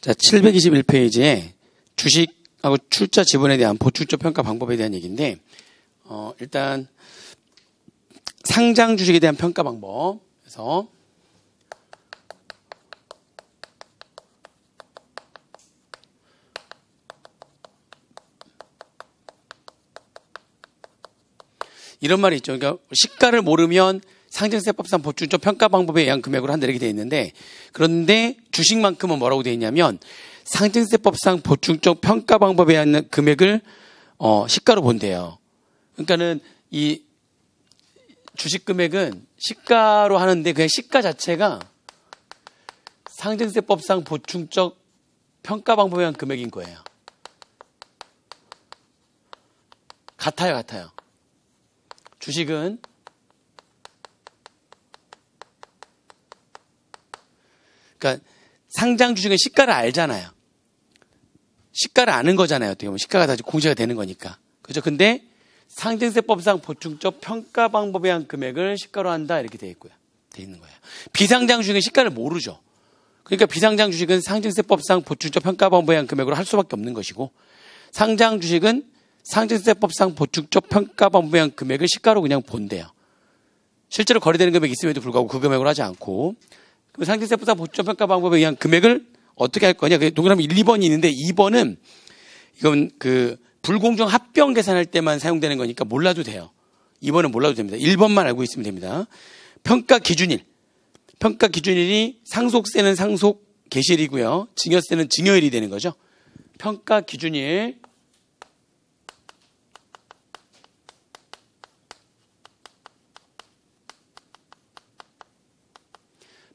자, 721페이지에 주식하고 출자 지분에 대한 보충적 평가 방법에 대한 얘기인데, 일단 상장 주식에 대한 평가 방법. 그래서 이런 말이 있죠. 그러니까 시가를 모르면 상증세법상 보충적 평가 방법에 의한 금액으로 한다 이렇게 되어 있는데, 그런데 주식만큼은 뭐라고 되어 있냐면 상증세법상 보충적 평가 방법에 의한 금액을 시가로 본대요. 그러니까는 이 주식 금액은 시가로 하는데 그냥 시가 자체가 상증세법상 보충적 평가 방법에 의한 금액인 거예요. 같아요. 주식은 그러니까 상장 주식은 시가를 알잖아요. 시가를 아는 거잖아요. 어떻게 보면 시가가 다 공시가 되는 거니까. 그죠? 근데 상증세법상 보충적 평가 방법에 의한 금액을 시가로 한다 이렇게 돼 있는 거예요. 비상장 주식은 시가를 모르죠. 그러니까 비상장 주식은 상증세법상 보충적 평가 방법에 의한 금액으로 할 수밖에 없는 것이고, 상장 주식은 상증세법상 보충적 평가 방법에 의한 금액을 시가로 그냥 본대요. 실제로 거래되는 금액이 있음에도 불구하고 그 금액으로 하지 않고, 상증세법상 보충적 평가 방법에 의한 금액을 어떻게 할 거냐? 동그라미 1, 2번이 있는데 2번은 이건 그 불공정 합병 계산할 때만 사용되는 거니까 몰라도 돼요. 2번은 몰라도 됩니다. 1번만 알고 있으면 됩니다. 평가 기준일. 평가 기준일이 상속세는 상속 개시일이고요. 증여세는 증여일이 되는 거죠. 평가 기준일.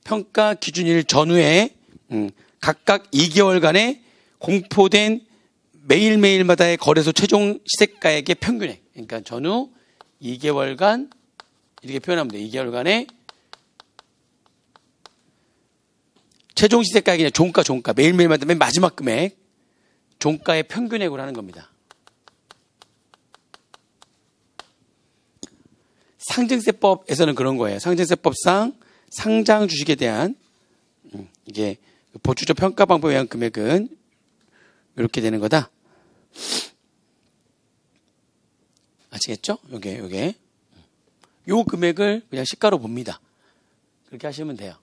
평가 기준일 전후에 각각 2개월간의 공포된 매일매일마다의 거래소 최종 시세가액의 평균액. 그러니까 전후 2개월간 이렇게 표현하면 돼요. 2개월간의 최종 시세가액이 종가 매일매일마다 맨 마지막 금액 종가의 평균액으로 하는 겁니다. 상증세법에서는 그런 거예요. 상증세법상 상장 주식에 대한 이게 보충적 평가 방법에 의한 금액은 이렇게 되는 거다. 아시겠죠? 요게. 요 금액을 그냥 시가로 봅니다. 그렇게 하시면 돼요.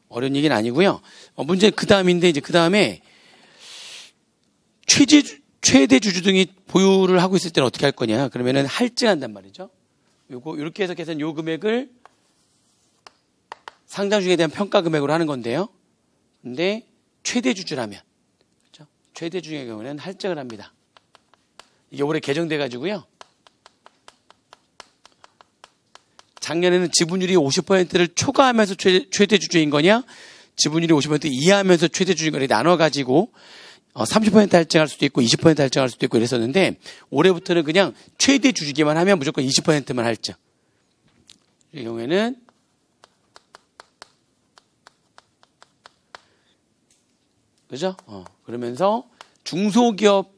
어려운 얘기는 아니고요. 문제는 그 다음인데, 이제 그 다음에 최대 주주 등이 보유를 하고 있을 때는 어떻게 할 거냐. 그러면은 할증한단 말이죠. 요렇게 해석해서 요 금액을 상장 주식에 대한 평가 금액으로 하는 건데요. 근데 최대 주주라면, 그렇죠? 최대 주주의 경우는 할증을 합니다. 이게 올해 개정돼 가지고요. 작년에는 지분율이 50%를 초과하면서 최대 주주인 거냐, 지분율이 50% 이하하면서 최대 주주인 거냐 나눠 가지고 30% 할증할 수도 있고 20% 할증할 수도 있고 이랬었는데, 올해부터는 그냥 최대 주주기만 하면 무조건 20%만 할증. 이 경우에는 그죠? 그러면서 중소기업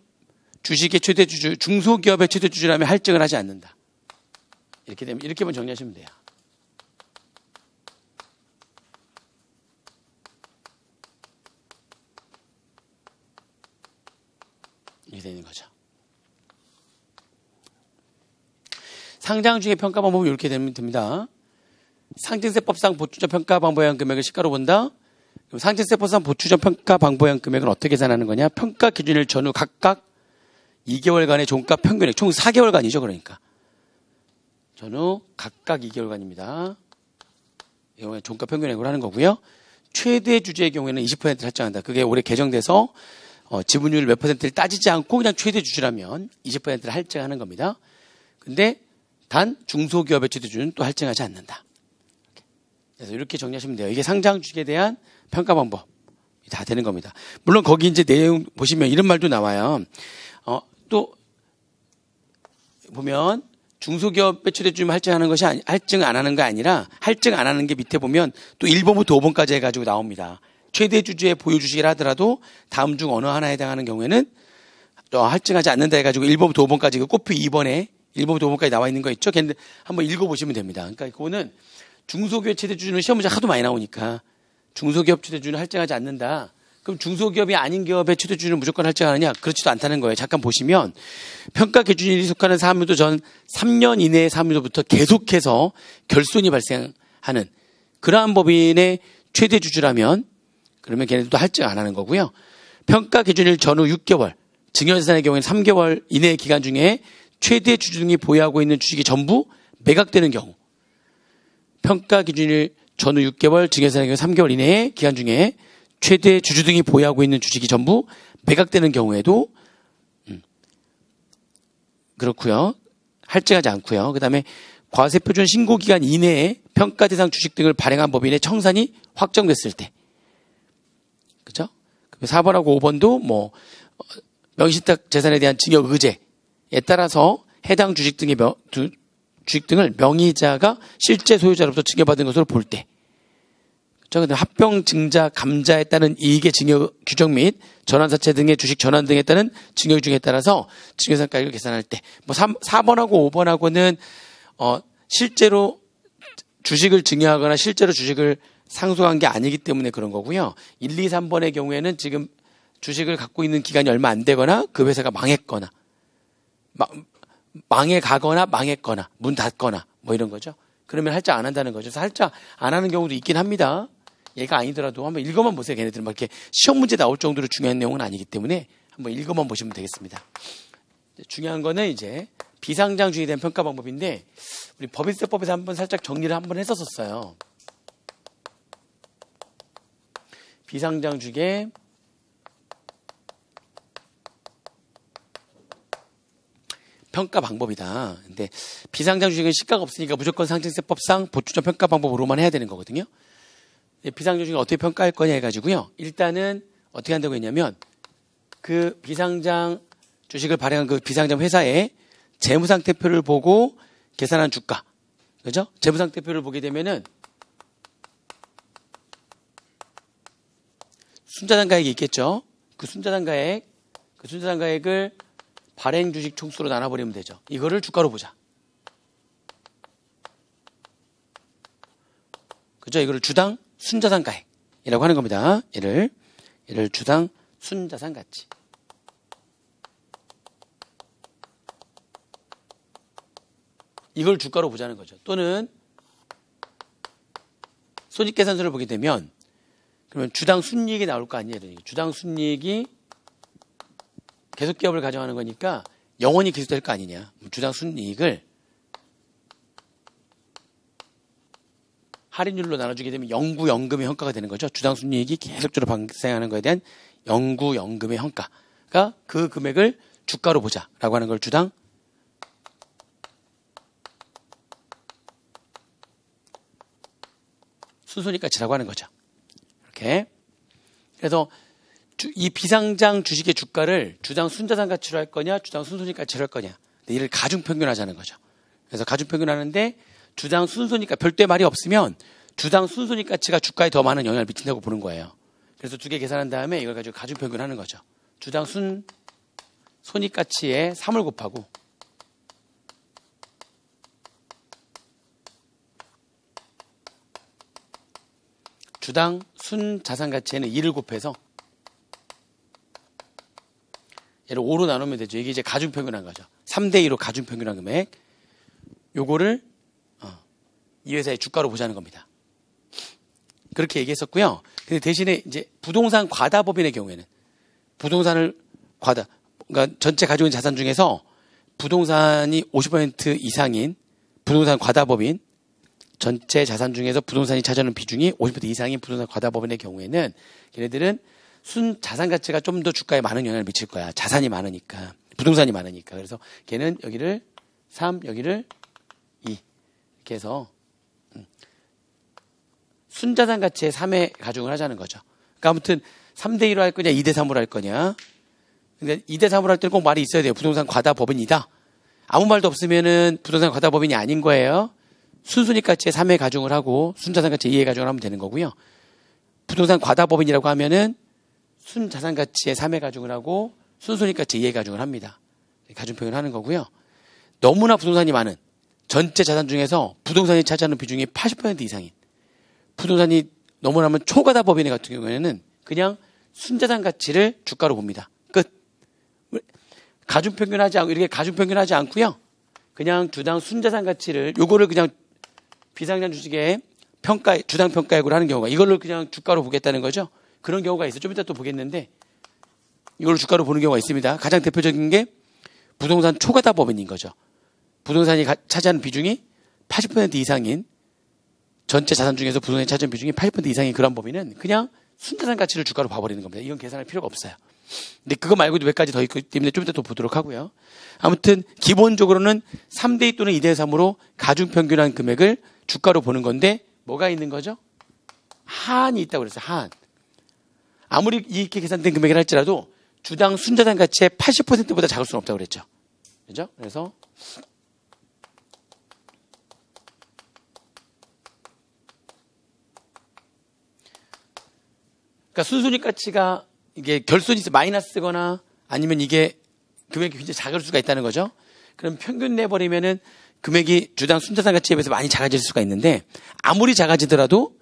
주식의 최대 주주, 중소기업의 최대 주주라면 할증을 하지 않는다. 이렇게 되면, 이렇게만 정리하시면 돼요. 이렇게 되는 거죠. 상장 중의 평가 방법은 이렇게 되면 됩니다. 상증세법상 보충적 평가 방법에 의한 금액을 시가로 본다. 그럼 상증세법상 보충적 평가 방법에 의한 금액을 어떻게 계산하는 거냐? 평가 기준일 전후 각각 2개월간의 종가 평균액, 총 4개월간이죠. 그러니까 전후 각각 2개월간입니다. 이 경우에 종가 평균액으로 하는 거고요. 최대 주주의 경우에는 20%를 할증한다. 그게 올해 개정돼서 지분율 몇 %를 따지지 않고 그냥 최대 주주라면 20%를 할증하는 겁니다. 근데 단 중소기업의 최대 주주는 또 할증하지 않는다. 그래서 이렇게 정리하시면 돼요. 이게 상장 주식에 대한 평가 방법이 다 되는 겁니다. 물론 거기 이제 내용 보시면 이런 말도 나와요. 또 보면 중소기업의 최대 주주만 할증하는 것이 할증 안 하는 게 아니라, 할증 안 하는 게 밑에 보면 또 1번부터 5번까지 해가지고 나옵니다. 최대 주주의 보유 주식이라 하더라도 다음 중 어느 하나에 해당하는 경우에는 할증하지 않는다 해가지고 1번부터 5번까지 그 꽃표 2번에 1번부터 5번까지 나와 있는 거 있죠? 걔는 한번 읽어보시면 됩니다. 그러니까 그거는 중소기업 최대 주주는 시험 문제 하도 많이 나오니까 중소기업 최대 주주는 할증하지 않는다. 그럼 중소기업이 아닌 기업의 최대 주주는 무조건 할증하느냐? 그렇지도 않다는 거예요. 잠깐 보시면 평가 기준일이 속하는 사무도 전 3년 이내의 사무로부터 계속해서 결손이 발생하는 그러한 법인의 최대 주주라면 그러면 걔네들도 할증 안 하는 거고요. 평가 기준일 전후 6개월, 증여자산의 경우에는 3개월 이내의 기간 중에 최대 주주 등이 보유하고 있는 주식이 전부 매각되는 경우, 평가 기준일 전후 6개월, 증여자산의 경우 3개월 이내의 기간 중에 최대 주주 등이 보유하고 있는 주식이 전부 매각되는 경우에도 그렇고요. 할증하지 않고요. 그다음에 과세표준 신고기간 이내에 평가 대상 주식 등을 발행한 법인의 청산이 확정됐을 때, 그죠? 4번하고 5번도 뭐 명의신탁 재산에 대한 증여 의제에 따라서 해당 주식 등을 명의자가 실제 소유자로부터 증여받은 것으로 볼 때, 그런데 합병 증자 감자에 따른 이익의 증여 규정 및 전환사채 등의 주식 전환 등에 따른 증여 규정에 따라서 증여상가액을 계산할 때, 뭐 4번하고 5번하고는 실제로 주식을 증여하거나 실제로 주식을 상속한 게 아니기 때문에 그런 거고요. 1, 2, 3번의 경우에는 지금 주식을 갖고 있는 기간이 얼마 안 되거나 그 회사가 망했거나 망해 가거나 망했거나 문 닫거나 뭐 이런 거죠. 그러면 할증 안 한다는 거죠. 그래서 할증 안 하는 경우도 있긴 합니다. 얘가 아니더라도 한번 읽어만 보세요. 걔네들은 막 이렇게 시험 문제 나올 정도로 중요한 내용은 아니기 때문에 한번 읽어만 보시면 되겠습니다. 중요한 거는 이제 비상장 주식에 대한 평가 방법인데, 우리 법인세법에서 한번 살짝 정리를 한번 했었어요. 비상장 주식의 평가 방법이다. 근데 비상장 주식은 시가가 없으니까 무조건 상증세법상 보충전 평가 방법으로만 해야 되는 거거든요. 비상장 주식을 어떻게 평가할 거냐 해가지고요. 일단은 어떻게 한다고 했냐면, 그 비상장 주식을 발행한 그 비상장 회사의 재무상태표를 보고 계산한 주가, 그죠? 재무상태표를 보게 되면은 순자산가액이 있겠죠. 그 순자산가액을 발행 주식 총수로 나눠버리면 되죠. 이거를 주가로 보자. 그죠? 이거를 주당 순자산가액이라고 하는 겁니다. 얘를 주당 순자산가치. 이걸 주가로 보자는 거죠. 또는 손익계산서를 보게 되면, 그러면 주당 순이익이 나올 거 아니에요. 주당 순이익이 계속 기업을 가져가는 거니까 영원히 계속될 거 아니냐. 주당 순이익을 할인율로 나눠주게 되면 영구연금의 현가가 되는 거죠. 주당 순이익이 계속적으로 발생하는 것에 대한 영구연금의 현가가 그 금액을 주가로 보자라고 하는 걸 주당 순손익가치라고 하는 거죠. 이렇게. 그래서 이 비상장 주식의 주가를 주당 순자산가치로 할 거냐, 주당 순손익가치로 할 거냐. 이를 가중평균하자는 거죠. 그래서 가중평균하는데 주당 순손익가 별도의 말이 없으면 주당 순손익가치가 주가에 더 많은 영향을 미친다고 보는 거예요. 그래서 두 개 계산한 다음에 이걸 가지고 가중평균하는 거죠. 주당 손익가치에 3을 곱하고 주당 순자산가치에는 2를 곱해서 얘를 5로 나누면 되죠. 이게 이제 가중평균한 거죠. 3대2로 가중평균한 금액. 요거를 이 회사의 주가로 보자는 겁니다. 그렇게 얘기했었고요. 근데 대신에 이제 부동산 과다법인의 경우에는 부동산을 그러니까 전체 가지고 있는 자산 중에서 부동산이 50% 이상인 부동산 과다법인, 전체 자산 중에서 부동산이 차지하는 비중이 50% 이상인 부동산 과다법인의 경우에는 걔네들은 순자산 가치가 좀 더 주가에 많은 영향을 미칠 거야. 자산이 많으니까. 부동산이 많으니까. 그래서 걔는 여기를 3, 여기를 2 이렇게 해서 순자산 가치의 3에 가중을 하자는 거죠. 그러니까 아무튼 3대2로 할 거냐 2대3으로 할 거냐. 근데 2대3으로 할 때는 꼭 말이 있어야 돼요. 부동산 과다법인이다. 아무 말도 없으면은 부동산 과다법인이 아닌 거예요. 순손익가치의 3에 가중을 하고 순자산가치의 2에 가중을 하면 되는 거고요. 부동산 과다법인이라고 하면은 순자산가치의 3에 가중을 하고 순손익가치의 2에 가중을 합니다. 가중평균을 하는 거고요. 너무나 부동산이 많은 전체 자산 중에서 부동산이 차지하는 비중이 80% 이상인 부동산이 너무나 많은 초과다법인 같은 경우에는 그냥 순자산 가치를 주가로 봅니다. 끝. 가중평균하지 않고, 이렇게 가중평균하지 않고요. 그냥 주당 순자산 가치를, 요거를 그냥 비상장 주식의 주당 평가액으로 하는 경우가, 이걸로 그냥 주가로 보겠다는 거죠. 그런 경우가 있어요. 좀 이따 또 보겠는데, 이걸로 주가로 보는 경우가 있습니다. 가장 대표적인 게 부동산 초과다 법인인 거죠. 부동산이 차지하는 비중이 80% 이상인, 전체 자산 중에서 부동산이 차지하는 비중이 80% 이상인 그런 법인은 그냥 순자산 가치를 주가로 봐버리는 겁니다. 이건 계산할 필요가 없어요. 근데 그거 말고도 몇 가지 더 있기 때문에 좀 이따 또 보도록 하고요. 아무튼 기본적으로는 3대2 또는 2대3으로 가중평균한 금액을 주가로 보는 건데 뭐가 있는 거죠? 하한이 있다고 그랬어요. 하한. 아무리 이렇게 계산된 금액을 할지라도 주당 순자산 가치의 80%보다 작을 수는 없다고 그랬죠. 그죠? 그래서 그러니까 순손익 가치가 이게 결손이 마이너스거나 아니면 이게 금액이 굉장히 작을 수가 있다는 거죠. 그럼 평균 내버리면은 금액이 주당 순자산 가치에 비해서 많이 작아질 수가 있는데 아무리 작아지더라도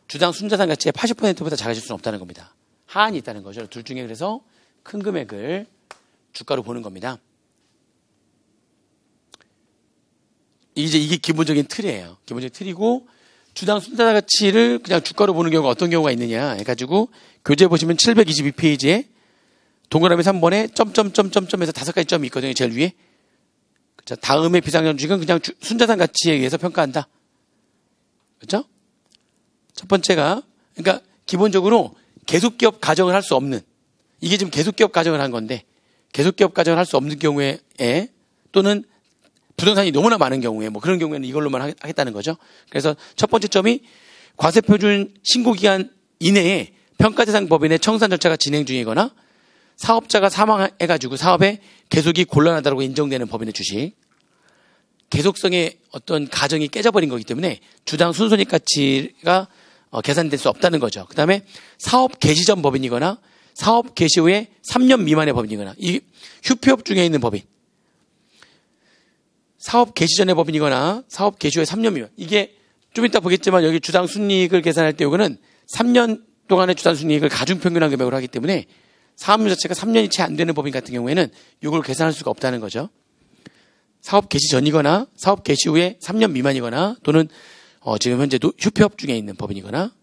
주당 순자산 가치의 80%보다 작아질 수는 없다는 겁니다. 하한이 있다는 거죠. 둘 중에 그래서 큰 금액을 주가로 보는 겁니다. 이게 기본적인 틀이에요. 기본적인 틀이고 주당 순자산 가치를 그냥 주가로 보는 경우가 어떤 경우가 있느냐 해가지고 교재 보시면 722페이지에 동그라미 3번에 점점점점점에서 5가지 점이 있거든요. 제일 위에. 그렇죠? 다음에 비상장 주식은 그냥 순자산 가치에 의해서 평가한다. 그렇죠? 첫 번째가 그러니까 기본적으로 계속기업 가정을 할 수 없는, 이게 지금 계속기업 가정을 한 건데 계속기업 가정을 할 수 없는 경우에 또는 부동산이 너무나 많은 경우에 뭐 그런 경우에는 이걸로만 하겠다는 거죠. 그래서 첫 번째 점이 과세표준 신고기간 이내에 평가대상 법인의 청산 절차가 진행 중이거나 사업자가 사망해가지고 사업에 계속이 곤란하다고 인정되는 법인의 주식, 계속성의 어떤 가정이 깨져버린 거기 때문에 주당 순손익 가치가 계산될 수 없다는 거죠. 그 다음에 사업 개시 전 법인이거나 사업 개시 후에 3년 미만의 법인이거나 이 휴폐업 중에 있는 법인, 사업 개시 전의 법인이거나 사업 개시 후에 3년 미만, 이게 좀 이따 보겠지만 여기 주당 순이익을 계산할 때 이거는 3년 동안의 주당 순이익을 가중평균한 금액으로 하기 때문에 사업료 자체가 3년이 채 안 되는 법인 같은 경우에는 이걸 계산할 수가 없다는 거죠. 사업 개시 전이거나 사업 개시 후에 3년 미만이거나 또는 지금 현재 휴폐업 중에 있는 법인이거나,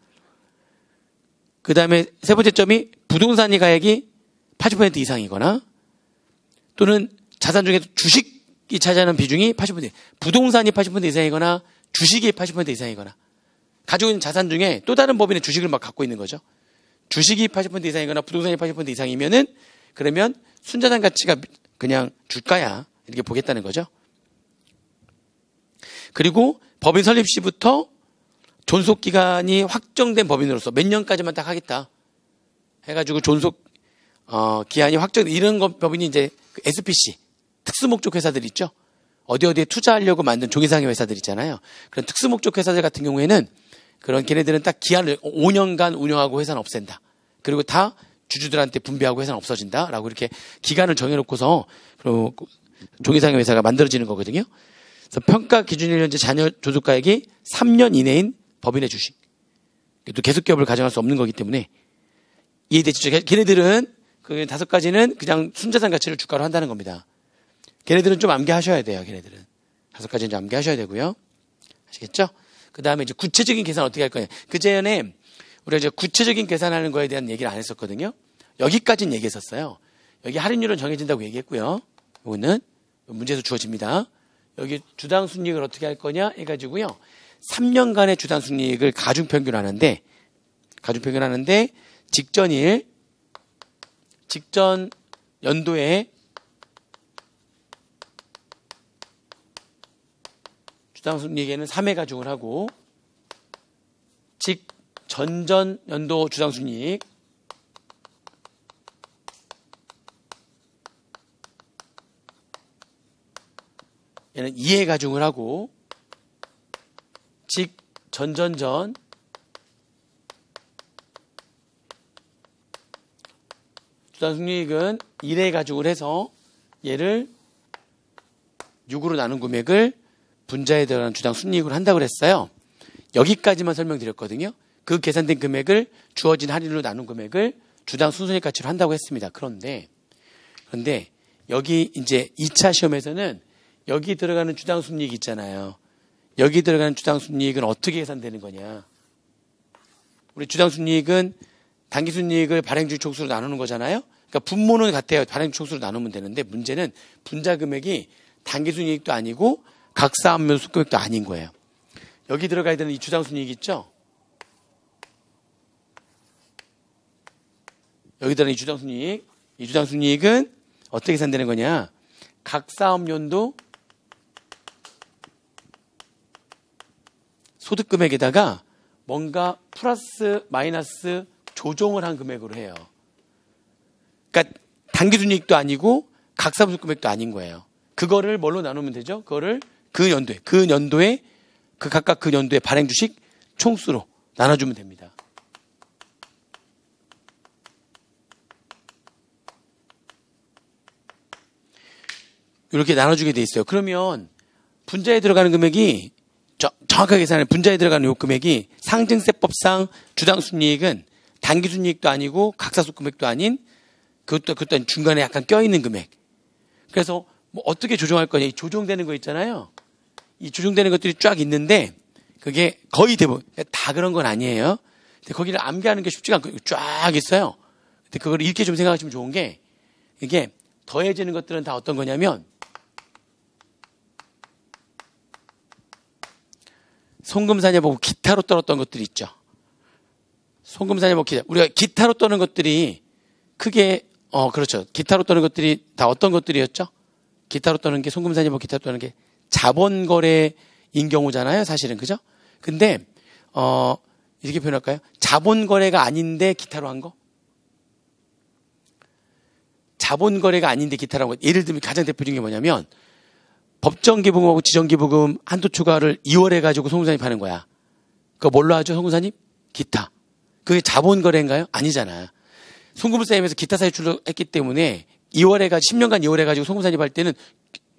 그 다음에 세 번째 점이 부동산이 가액이 80% 이상이거나 또는 자산 중에서 주식이 차지하는 비중이 80%, 부동산이 80% 이상이거나 주식이 80% 이상이거나, 가지고 있는 자산 중에 또 다른 법인의 주식을 막 갖고 있는 거죠. 주식이 80% 이상이거나 부동산이 80% 이상이면은 그러면 순자산 가치가 그냥 주가야 이렇게 보겠다는 거죠. 그리고 법인 설립 시부터 존속 기간이 확정된 법인으로서 몇 년까지만 딱 하겠다 해가지고 존속 기한이 확정된 이런 법인이 이제 SPC 특수목적 회사들 있죠. 어디에 투자하려고 만든 종이상의 회사들 있잖아요. 그런 특수목적 회사들 같은 경우에는 그런 걔네들은 딱 기한을 5년간 운영하고 회사는 없앤다. 그리고 다 주주들한테 분배하고 회사는 없어진다. 라고 이렇게 기간을 정해놓고서 종이상의 회사가 만들어지는 거거든요. 그래서 평가 기준일 현재 잔여 존속가액이 3년 이내인 법인의 주식. 또 계속기업을 가정할 수 없는 거기 때문에 이해되시죠? 걔네들은 그 5가지는 그냥 순자산 가치를 주가로 한다는 겁니다. 걔네들은 좀 암기하셔야 돼요. 걔네들은 5가지는 좀 암기하셔야 되고요. 아시겠죠? 그 다음에 이제 구체적인 계산 어떻게 할 거냐. 그전에 우리가 이제 구체적인 계산하는 거에 대한 얘기를 안 했었거든요. 여기까지는 얘기했었어요. 여기 할인율은 정해진다고 얘기했고요. 이거는 문제에서 주어집니다. 여기 주당 순이익을 어떻게 할 거냐 해가지고요. 3년간의 주당 순이익을 가중평균하는데 직전 연도에 주당 순이익에는 3회 가중을 하고 전전 연도 주당 순이익 얘는 2회 가중을 하고 전전전 주당 순이익은 1회 가중을 해서 얘를 6으로 나눈 금액을 분자에 들어가는 주당 순이익으로 한다고 그랬어요. 여기까지만 설명드렸거든요. 그 계산된 금액을 주어진 할인으로 나눈 금액을 주당 순손익 가치로 한다고 했습니다. 그런데 여기 이제 2차 시험에서는 여기 들어가는 주당 순이익 있잖아요. 여기 들어가는 주당 순이익은 어떻게 계산되는 거냐. 우리 주당 순이익은 단기 순이익을 발행주식 총수로 나누는 거잖아요. 그러니까 분모는 같아요. 발행주식 총수로 나누면 되는데 문제는 분자 금액이 단기 순이익도 아니고 각사함면 손금액도 아닌 거예요. 여기 들어가야 되는 이 주당 순이익 있죠? 여기 들어가는 이 주당 순이익. 이 주당 순이익은 어떻게 계산되는 거냐. 각사업연도 소득금액에다가 뭔가 플러스 마이너스 조정을 한 금액으로 해요. 그러니까 단기순이익도 아니고 각사분수금액도 아닌 거예요. 그거를 뭘로 나누면 되죠? 그거를 그 연도에 그 각각 그 연도의 발행주식 총수로 나눠주면 됩니다. 이렇게 나눠주게 돼 있어요. 그러면 분자에 들어가는 금액이 정확하게 계산하면 분자에 들어가는 요 금액이 상증세법상 주당순이익은 단기순이익도 아니고 각사수금액도 아닌 그것도 중간에 약간 껴있는 금액. 그래서 뭐 어떻게 조정할 거냐. 이 조정되는 거 있잖아요. 이 조정되는 것들이 쫙 있는데 그게 거의 대부분 다 그런 건 아니에요. 근데 거기를 암기하는 게 쉽지가 않고 쫙 있어요. 근데 그걸 이렇게 좀 생각하시면 좋은 게 이게 더해지는 것들은 다 어떤 거냐면 송금사냐 보고 기타로 떨었던 것들이 있죠. 송금사냐 보고 기타. 우리가 기타로 떠는 것들이 크게 그렇죠. 기타로 떠는 것들이 다 어떤 것들이었죠? 기타로 떠는 게 송금사냐 보고 기타로 떠는 게 자본거래인 경우잖아요. 사실은 그죠? 근데 이렇게 표현할까요? 자본거래가 아닌데 기타로 한 거? 자본거래가 아닌데 기타로 한 거. 예를 들면 가장 대표적인 게 뭐냐면 법정기부금하고 지정기부금 한도 추가를 2월에 가지고 송금사님 하는 거야. 그거 뭘로 하죠? 송금사님? 기타. 그게 자본거래인가요? 아니잖아. 송금사님에서 기타 사유출로 했기 때문에 2월에 가지고 10년간 2월에 가지고 송금사님 할 때는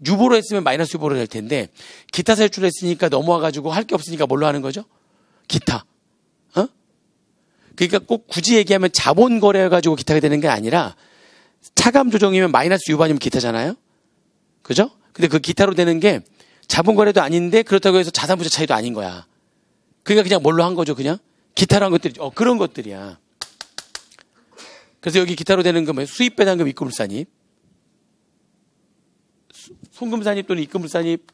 유보로 했으면 마이너스 유보로 될 텐데 기타 사유출로 했으니까 넘어와 가지고 할 게 없으니까 뭘로 하는 거죠? 기타. 그러니까 꼭 굳이 얘기하면 자본거래 가지고 기타가 되는 게 아니라 차감 조정이면 마이너스 유보 아니면 기타잖아요. 그죠? 근데 그 기타로 되는 게 자본거래도 아닌데 그렇다고 해서 자산부채 차이도 아닌 거야. 그러니까 그냥 뭘로 한 거죠? 그냥 기타로 한 것들이 그런 것들이야. 그래서 여기 기타로 되는 거 뭐예요? 수입배당금 입금물산입, 송금산입 또는 입금물산입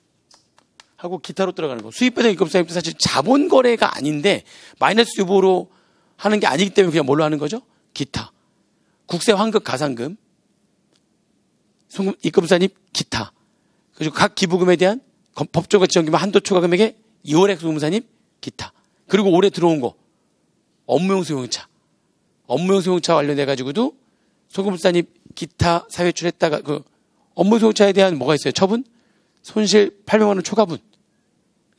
하고 기타로 들어가는 거. 수입배당 입금물산입도 사실 자본거래가 아닌데 마이너스 유보로 하는 게 아니기 때문에 그냥 뭘로 하는 거죠? 기타. 국세 환급 가산금, 입금물산입 기타. 그리고 각 기부금에 대한 법적으로 지정기부 한도 초과 금액의 2월액 송금산입 기타. 그리고 올해 들어온 거 업무용 수용차. 업무용 수용차 관련돼가지고도 소금산입 기타 사회출했다가 그 업무 수용차에 대한 뭐가 있어요? 처분? 손실 800만 원 초과분에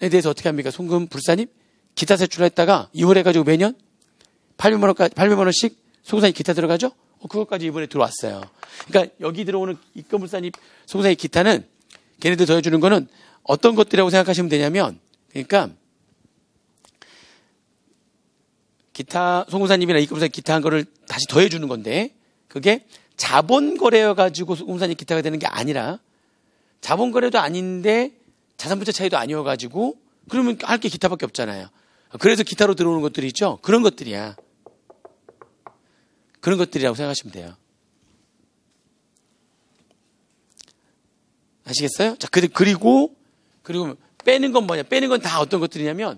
대해서 어떻게 합니까? 송금 불산입 기타 사회출했다가 2월에 가지고 매년 800만 원씩 소금산입 기타 들어가죠? 그것까지 이번에 들어왔어요. 그러니까 여기 들어오는 입금불산입 소금산입 기타는 걔네들 더해주는 거는 어떤 것들이라고 생각하시면 되냐면 그러니까 기타 송금산입이나 입금불산입 기타 한 거를 다시 더해주는 건데 그게 자본거래여가지고 송금산입 기타가 되는 게 아니라 자본거래도 아닌데 자산부채 차이도 아니어가지고 그러면 할 게 기타밖에 없잖아요. 그래서 기타로 들어오는 것들이 있죠. 그런 것들이야. 그런 것들이라고 생각하시면 돼요. 아시겠어요? 자, 그리고 빼는 건 뭐냐? 빼는 건 다 어떤 것들이냐면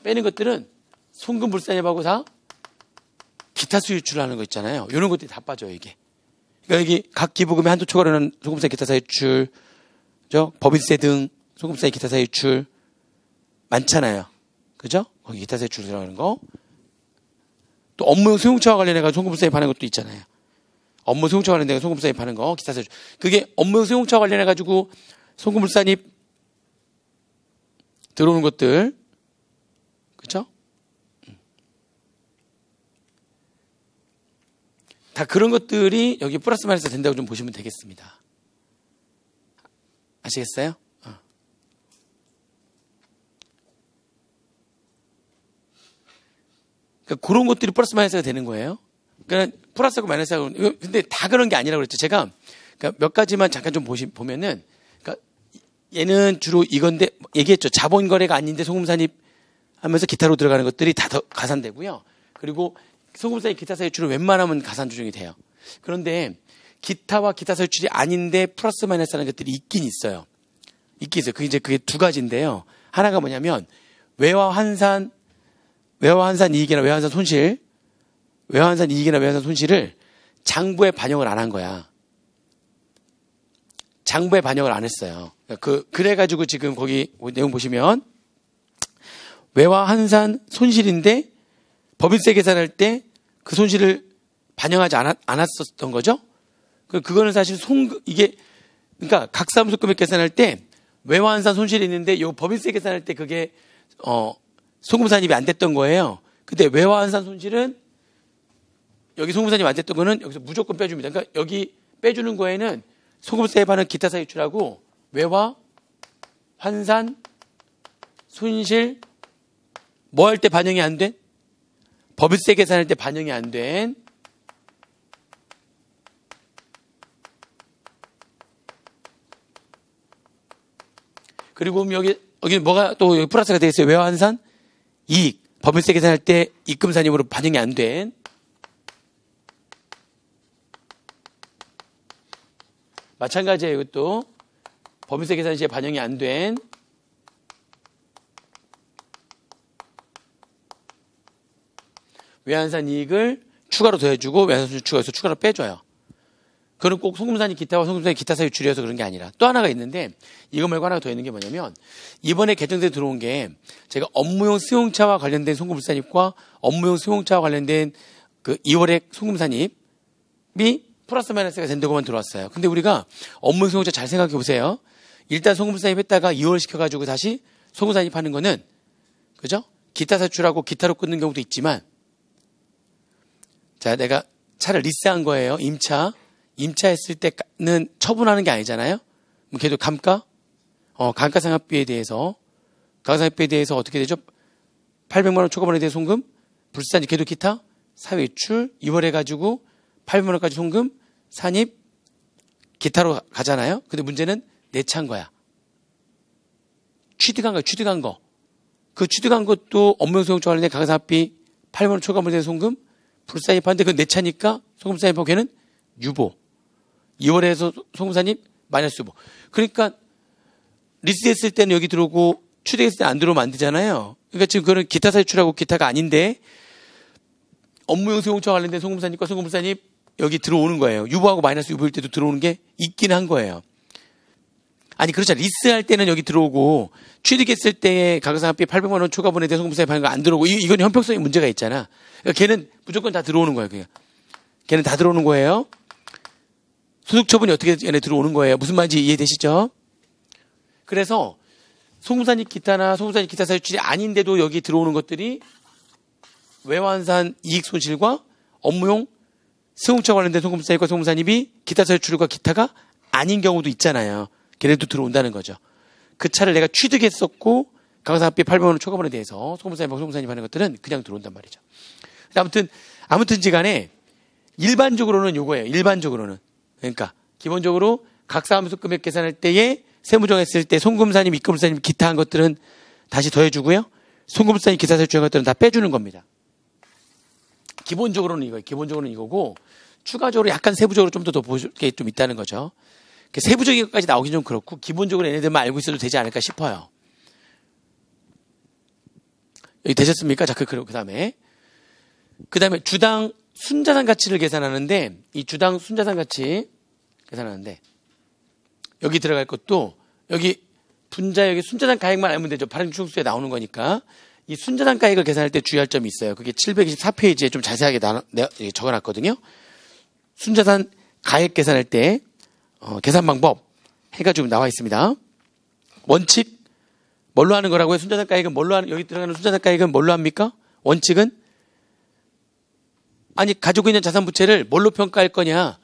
빼는 것들은 송금불산입하고 다 기타 수유 유출하는 거 있잖아요. 이런 것들이 다 빠져요, 이게. 그러니까 여기 각 기부금의 한도 초과로는 송금세 기타 사유출, 법인세 등 송금세 기타 사유출 많잖아요. 그죠? 거기 기타 사유출 들어가는 거. 또 업무용 수용차와 관련해서 송금세입 하는 것도 있잖아요. 업무 수용차 관련해서 송금불산입 하는 거, 기타 사유출. 그게 업무 수용차 관련해가지고 송금불산입 들어오는 것들. 그쵸? 다 그런 것들이 여기 플러스 마이너스 된다고 좀 보시면 되겠습니다. 아시겠어요? 그러니까 그런 것들이 플러스 마이너스가 되는 거예요. 그러니까 플러스하고 마이너스하고, 근데 다 그런 게 아니라고 그랬죠. 제가 그러니까 몇 가지만 잠깐 좀 보면은, 그러니까 얘는 주로 이건데, 얘기했죠. 자본 거래가 아닌데 소금 산입 하면서 기타로 들어가는 것들이 다 가산되고요. 그리고 소금 산입 기타 사유출은 웬만하면 가산 조정이 돼요. 그런데 기타와 기타 사유출이 아닌데 플러스 마이너스 하는 것들이 있긴 있어요. 있긴 있어요. 그게 두 가지인데요. 하나가 뭐냐면, 외화 환산 이익이나 외화 환산 손실을 장부에 반영을 안 한 거야. 장부에 반영을 안 했어요. 그래가지고 지금 거기 내용 보시면, 외화 환산 손실인데, 법인세 계산할 때 그 손실을 반영하지 않았었던 거죠? 그거는 사실 그러니까 각사무소 금액 계산할 때, 외화 환산 손실이 있는데, 요 법인세 계산할 때 그게, 소금 산입이 안 됐던 거예요. 근데 외화 환산 손실은 여기 소금 산입 안 됐던 거는 여기서 무조건 빼줍니다. 그러니까 여기 빼주는 거에는 소금세에 반응 기타 사유출하고 외화 환산 손실 뭐 할 때 반영이 안 된? 법인세 계산할 때 반영이 안 된 그리고 여기 뭐가 또 여기 플러스가 되어 있어요. 외화 환산 이익 법인세 계산할 때 입금 산입으로 반영이 안 된 마찬가지예요. 이것도 법인세 계산 시에 반영이 안 된 외환산 이익을 추가로 더해주고 외환산 추가해서 추가로 빼줘요. 그건 꼭 소금산입 기타와 소금산입 기타 사유출이어서 그런 게 아니라 또 하나가 있는데 이거 말고 하나가 더 있는 게 뭐냐면 이번에 개정돼 들어온 게 제가 업무용 수용차와 관련된 송금산입과 업무용 수용차와 관련된 그 2월에 송금산입이 플러스 마이너스가 된다고만 들어왔어요. 근데 우리가 업무용 수용차 잘 생각해 보세요. 일단 송금산입 했다가 2월 시켜가지고 다시 송금산입 하는 거는 그죠? 기타 사유출하고 기타로 끊는 경우도 있지만 자, 내가 차를 리스한 거예요. 임차했을 때는 처분하는 게 아니잖아요. 걔도 감가? 감가상각비에 대해서 어떻게 되죠? 800만 원 초과분에 대해 송금, 불산지 걔도 기타, 사유출, 2월 해가지고 800만 원까지 송금, 산입, 기타로 가잖아요. 근데 문제는 내 차인 거야. 취득한 거. 그 취득한 것도 업무용 소용차 관련된 감가상각비 800만 원 초과분에 대해 송금, 불산입하는데 그건 내 차니까 소금산입하고 걔는 유보. 2월에서 소금산입 마이너스 유보. 그러니까 리스했을 때는 여기 들어오고 취득했을 때 안 들어오면 안 되잖아요. 그러니까 지금 그거는 기타 사유출하고 기타가 아닌데 업무용 소용차 관련된 소금산입과 소금산입 여기 들어오는 거예요. 유보하고 마이너스 유보일 때도 들어오는 게 있긴 한 거예요. 아니 그렇잖아요. 리스할 때는 여기 들어오고 취득했을 때 감가상각비 800만 원 초과분에 대해 소금산입하는 거 안 들어오고 이건 형평성에 문제가 있잖아. 그러니까 걔는 무조건 다 들어오는 거예요. 걔는 다 들어오는 거예요. 소득처분이 어떻게 얘네 들어오는 거예요. 무슨 말인지 이해되시죠? 그래서 송금산입 기타나 송금산입 기타 사유출이 아닌데도 여기 들어오는 것들이 외환산 이익 손실과 업무용 수용차 관련된 송금산입과 송금산입이 기타 사유출과 기타가 아닌 경우도 있잖아요. 걔네도 들어온다는 거죠. 그 차를 내가 취득했었고 감가상각비 800만 원 초과분에 대해서 송금산입하고 송금산입하는 것들은 그냥 들어온단 말이죠. 아무튼지 간에 일반적으로는 요거예요. 일반적으로는. 그러니까 기본적으로 각사무소 금액 계산할 때에 세무정했을 때 송금산입, 입금산입, 기타 한 것들은 다시 더해주고요. 송금산입, 기타 사유출한 것들은 다 빼주는 겁니다. 기본적으로는 이거예요. 기본적으로는 이거고 추가적으로 약간 세부적으로 좀 더 보실 게 좀 있다는 거죠. 세부적인 것까지 나오긴 좀 그렇고 기본적으로 얘네들만 알고 있어도 되지 않을까 싶어요. 여기 되셨습니까? 자, 그 다음에 주당 순자산 가치를 계산하는데 이 주당 순자산 가치 계산하는데 여기 들어갈 것도 여기 여기 순자산 가액만 알면 되죠. 발행추정수에 나오는 거니까 이 순자산 가액을 계산할 때 주의할 점이 있어요. 그게 724페이지에 좀 자세하게 적어놨거든요. 순자산 가액 계산할 때 계산 방법 해가지고 나와 있습니다. 원칙 뭘로 하는 거라고요? 순자산 가액은 여기 들어가는 순자산 가액은 뭘로 합니까? 원칙은 아니 가지고 있는 자산 부채를 뭘로 평가할 거냐?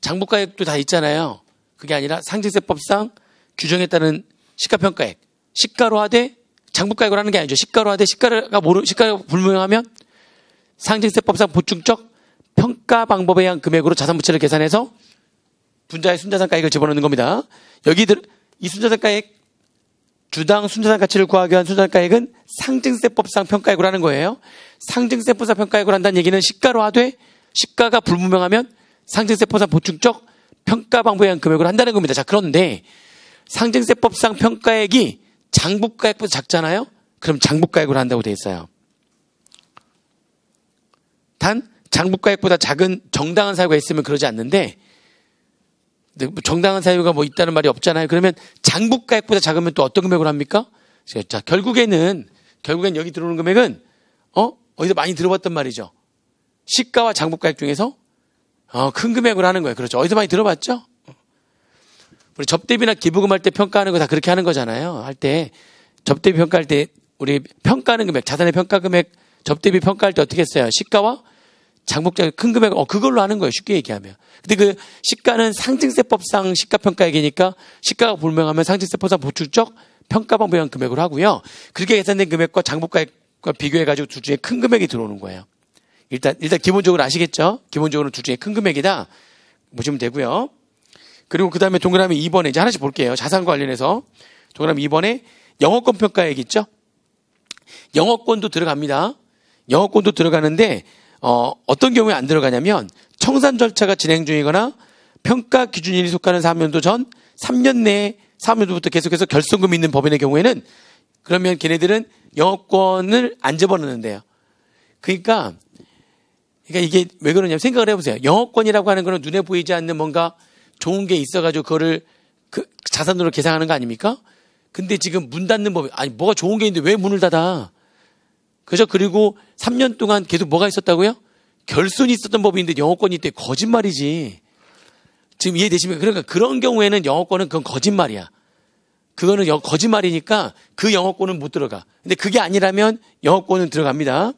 장부가액도 다 있잖아요. 그게 아니라 상증세법상 규정에 따른 시가평가액, 시가로 하되 장부가액으로 하는 게 아니죠. 시가로 하되 시가가 불명하면 상증세법상 보충적 평가 방법에 의한 금액으로 자산부채를 계산해서 분자의 순자산가액을 집어넣는 겁니다. 이 순자산가액, 주당 순자산 가치를 구하기 위한 순자산가액은 상증세법상 평가액으로 하는 거예요. 상증세법상 평가액으로 한다는 얘기는 시가로 하되 시가가 불분명하면 상증세법상 보충적 평가 방법에 의한 금액으로 한다는 겁니다. 자, 그런데 상증세법상 평가액이 장부가액보다 작잖아요. 그럼 장부가액으로 한다고 돼 있어요. 단 장부가액보다 작은 정당한 사유가 있으면 그러지 않는데, 정당한 사유가 뭐 있다는 말이 없잖아요. 그러면 장부가액보다 작으면 또 어떤 금액으로 합니까? 자, 결국엔 여기 들어오는 금액은 어디서 많이 들어봤단 말이죠. 시가와 장부가액 중에서 큰 금액으로 하는 거예요. 그렇죠. 어디서 많이 들어봤죠? 우리 접대비나 기부금 할 때 평가하는 거 다 그렇게 하는 거잖아요. 할 때 접대비 평가할 때 우리 평가하는 금액, 자산의 평가 금액, 접대비 평가할 때 어떻게 했어요? 시가와 장부가액 큰 금액, 그걸로 하는 거예요. 쉽게 얘기하면. 근데 그 시가는 상증세법상 시가평가액이니까 시가가 불명하면 상증세법상 보충적 평가방법에 의한 금액으로 하고요. 그렇게 계산된 금액과 장부가액과 비교해가지고 둘 중에 큰 금액이 들어오는 거예요. 일단 기본적으로 아시겠죠? 기본적으로 둘 중에 큰 금액이다 보시면 되고요. 그리고 그 다음에 동그라미 2번에 이제 하나씩 볼게요. 자산과 관련해서. 동그라미 2번에 영업권 평가액 있죠? 영업권도 들어갑니다. 영업권도 들어가는데, 어떤 경우에 안 들어가냐면, 청산 절차가 진행 중이거나 평가 기준일이 속하는 3년도 전, 3년 내에 3년도부터 계속해서 결손금이 있는 법인의 경우에는, 그러면 걔네들은 영업권을 안 집어넣는데요. 그러니까 이게 왜 그러냐면 생각을 해보세요. 영업권이라고 하는 거는 눈에 보이지 않는 뭔가 좋은 게 있어가지고 그거를 자산으로 계산하는 거 아닙니까? 근데 지금 문 닫는 법이, 뭐가 좋은 게 있는데 왜 문을 닫아? 그죠? 그리고 3년 동안 계속 뭐가 있었다고요? 결손이 있었던 법인데 영업권이 있대. 거짓말이지. 지금 이해되십니까? 그러니까 그런 경우에는 영업권은 그건 거짓말이야. 그거는 거짓말이니까 그 영업권은 못 들어가. 근데 그게 아니라면 영업권은 들어갑니다.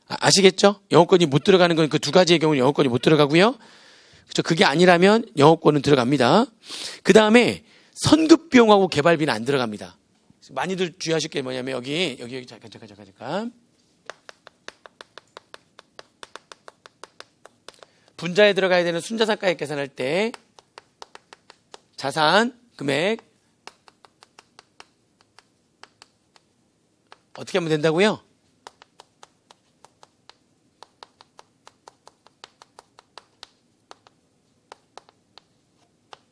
아시겠죠? 영업권이 못 들어가는 건 그 두 가지의 경우는 영업권이 못 들어가고요. 그렇죠? 그게 아니라면 영업권은 들어갑니다. 그 다음에 선급비용하고 개발비는 안 들어갑니다. 많이들 주의하실 게 뭐냐면 여기 잠깐. 분자에 들어가야 되는 순자산가액 계산할 때 자산 금액 어떻게 하면 된다고요?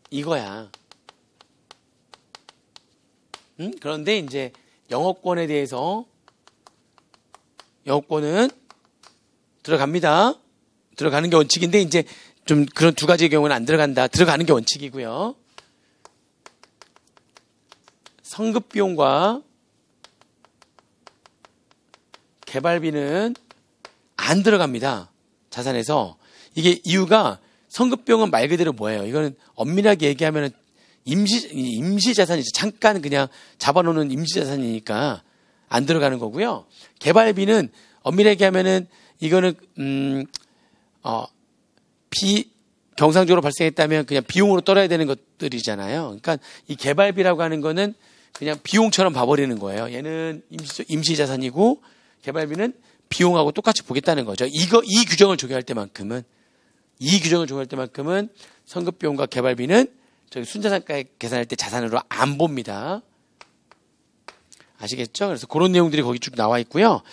이거야. 그런데 이제 영업권에 대해서 영업권은 들어갑니다. 들어가는 게 원칙인데 이제 좀 그런 두 가지의 경우는 안 들어간다. 들어가는 게 원칙이고요. 성급비용과 개발비는 안 들어갑니다. 자산에서. 이게 이유가 성급비용은 말 그대로 뭐예요? 이거는 엄밀하게 얘기하면 임시자산이죠. 잠깐 그냥 잡아놓는 임시자산이니까 안 들어가는 거고요. 개발비는 엄밀하게 얘기하면은 이거는 비경상적으로 발생했다면 그냥 비용으로 떨어야 되는 것들이잖아요. 그러니까 이 개발비라고 하는 거는 그냥 비용처럼 봐버리는 거예요. 얘는 임시자산이고 개발비는 비용하고 똑같이 보겠다는 거죠. 이 규정을 적용할 때만큼은 성급비용과 개발비는 저기 순자산가액 계산할 때 자산으로 안 봅니다. 아시겠죠? 그래서 그런 내용들이 거기 쭉 나와 있고요.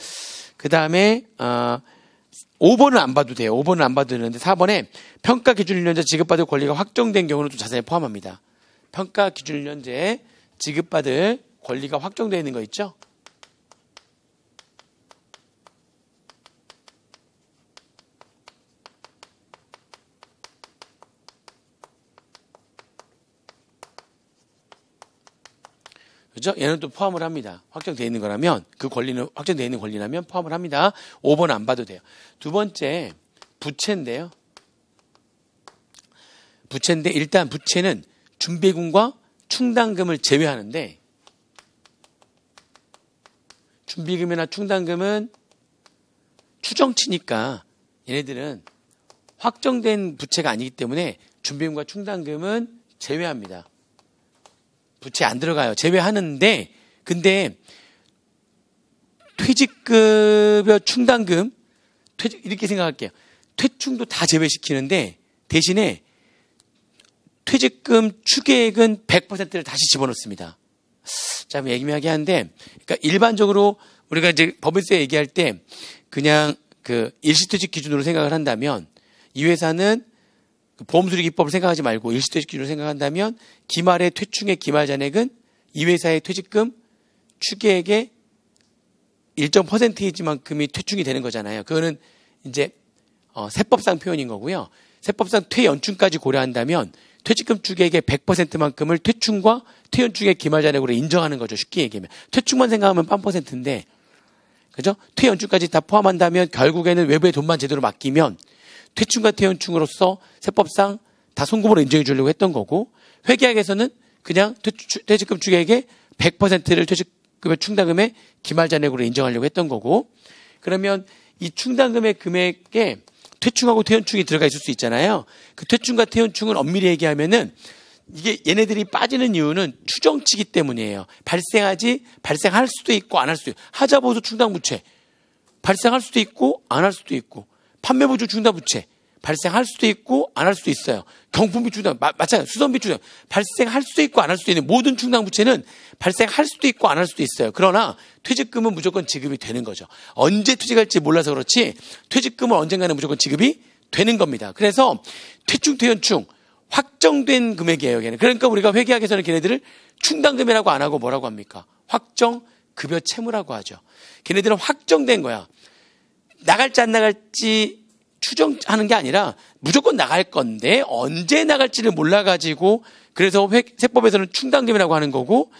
그 다음에 5번은 안 봐도 돼요. 5번은 안 봐도 되는데 4번에 평가 기준 1년제 지급받을 권리가 확정된 경우는 또 자산에 포함합니다. 평가 기준 1년제 지급받을 권리가 확정되어 있는 거 있죠? 그죠? 얘는 또 포함을 합니다. 확정되어 있는 거라면, 그 권리는, 확정되어 있는 권리라면 포함을 합니다. 5번 안 봐도 돼요. 두 번째, 부채인데요. 부채인데, 일단 부채는 준비금과 충당금을 제외하는데, 준비금이나 충당금은 추정치니까 얘네들은 확정된 부채가 아니기 때문에 준비금과 충당금은 제외합니다. 부채 안 들어가요. 제외하는데, 근데 퇴직급여 충당금, 이렇게 생각할게요. 퇴충도 다 제외시키는데 대신에 퇴직금 추계액은 100%를 다시 집어넣습니다. 자, 얘기하게 한데, 그러니까 일반적으로 우리가 이제 법인세 얘기할 때 그냥 그 일시퇴직 기준으로 생각을 한다면 이 회사는 보험수리 기법을 생각하지 말고 일시퇴직 기준으로 생각한다면 기말의 퇴충의 기말 잔액은 이 회사의 퇴직금 추계액의 일정 퍼센테이지만큼이 퇴충이 되는 거잖아요. 그거는 이제 세법상 표현인 거고요. 세법상 퇴연충까지 고려한다면 퇴직금 추계액의 100%만큼을 퇴충과 퇴연충의 기말 잔액으로 인정하는 거죠. 쉽게 얘기하면. 퇴충만 생각하면 0%인데, 그죠? 퇴연충까지 다 포함한다면 결국에는 외부의 돈만 제대로 맡기면 퇴충과 퇴연충으로서 세법상 다 송금으로 인정해 주려고 했던 거고, 회계학에서는 그냥 퇴직금 추계액의 100%를 퇴직금의 충당금의 기말 잔액으로 인정하려고 했던 거고, 그러면 이 충당금의 금액에 퇴충하고 퇴연충이 들어가 있을 수 있잖아요. 그 퇴충과 퇴연충은 엄밀히 얘기하면은 이게 얘네들이 빠지는 이유는 추정치기 때문이에요. 발생할 수도 있고 안 할 수도 있고, 하자보수 충당부채 발생할 수도 있고 안 할 수도 있고, 판매보증 충당부채 발생할 수도 있고 안 할 수도 있어요. 경품비 충당 마찬가지, 수선비 충당 발생할 수도 있고 안 할 수도 있는 모든 충당부채는 발생할 수도 있고 안 할 수도 있어요. 그러나 퇴직금은 무조건 지급이 되는 거죠. 언제 퇴직할지 몰라서 그렇지 퇴직금은 언젠가는 무조건 지급이 되는 겁니다. 그래서 퇴충, 퇴연충 확정된 금액이에요. 걔는. 그러니까 우리가 회계학에서는 걔네들을 충당금이라고 안 하고 뭐라고 합니까? 확정급여 채무라고 하죠. 걔네들은 확정된 거야. 나갈지 안 나갈지 추정하는 게 아니라 무조건 나갈 건데 언제 나갈지를 몰라가지고, 그래서 세법에서는 충당금이라고 하는 거고,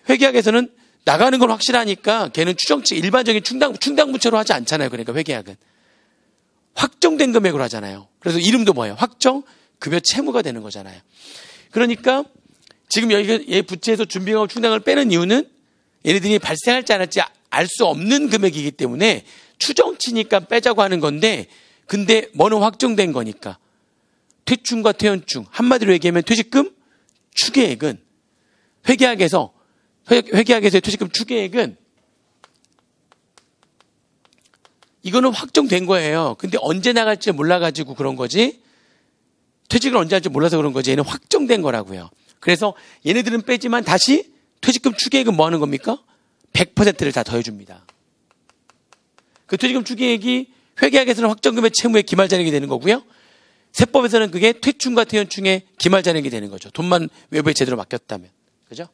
회계학에서는 나가는 건 확실하니까 걔는 추정치 일반적인 충당부채로 하지 않잖아요. 그러니까 회계학은 확정된 금액으로 하잖아요. 그래서 이름도 뭐예요? 확정급여 채무가 되는 거잖아요. 그러니까 지금 여기 부채에서 준비금하고 충당을 빼는 이유는 얘네들이 발생할지 안 할지 알 수 없는 금액이기 때문에 추정치니까 빼자고 하는 건데, 근데 뭐는 확정된 거니까 퇴충과 퇴연충, 한마디로 얘기하면 퇴직금 추계액은 회계학에서의 퇴직금 추계액은 이거는 확정된 거예요. 근데 언제 나갈지 몰라가지고 그런 거지, 퇴직을 언제 할지 몰라서 그런 거지, 얘는 확정된 거라고요. 그래서 얘네들은 빼지만 다시 퇴직금 추계액은 뭐 하는 겁니까? 100%를 다 더해줍니다. 그 퇴직금 추계액이 회계학에서는 확정금의 채무의 기말 잔액이 되는 거고요. 세법에서는 그게 퇴충과 퇴연충의 기말 잔액이 되는 거죠. 돈만 외부에 제대로 맡겼다면. 그죠?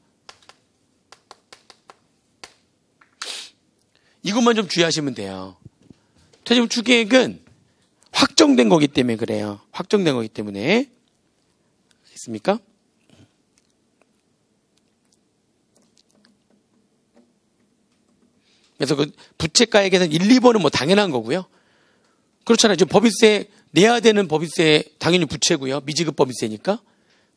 이것만 좀 주의하시면 돼요. 퇴직금 추계액은 확정된 거기 때문에 그래요. 확정된 거기 때문에. 알겠습니까? 그래서 그 부채가액에서는 1, 2번은 뭐 당연한 거고요. 그렇잖아요. 지금 법인세 내야 되는 법인세 당연히 부채고요. 미지급 법인세니까.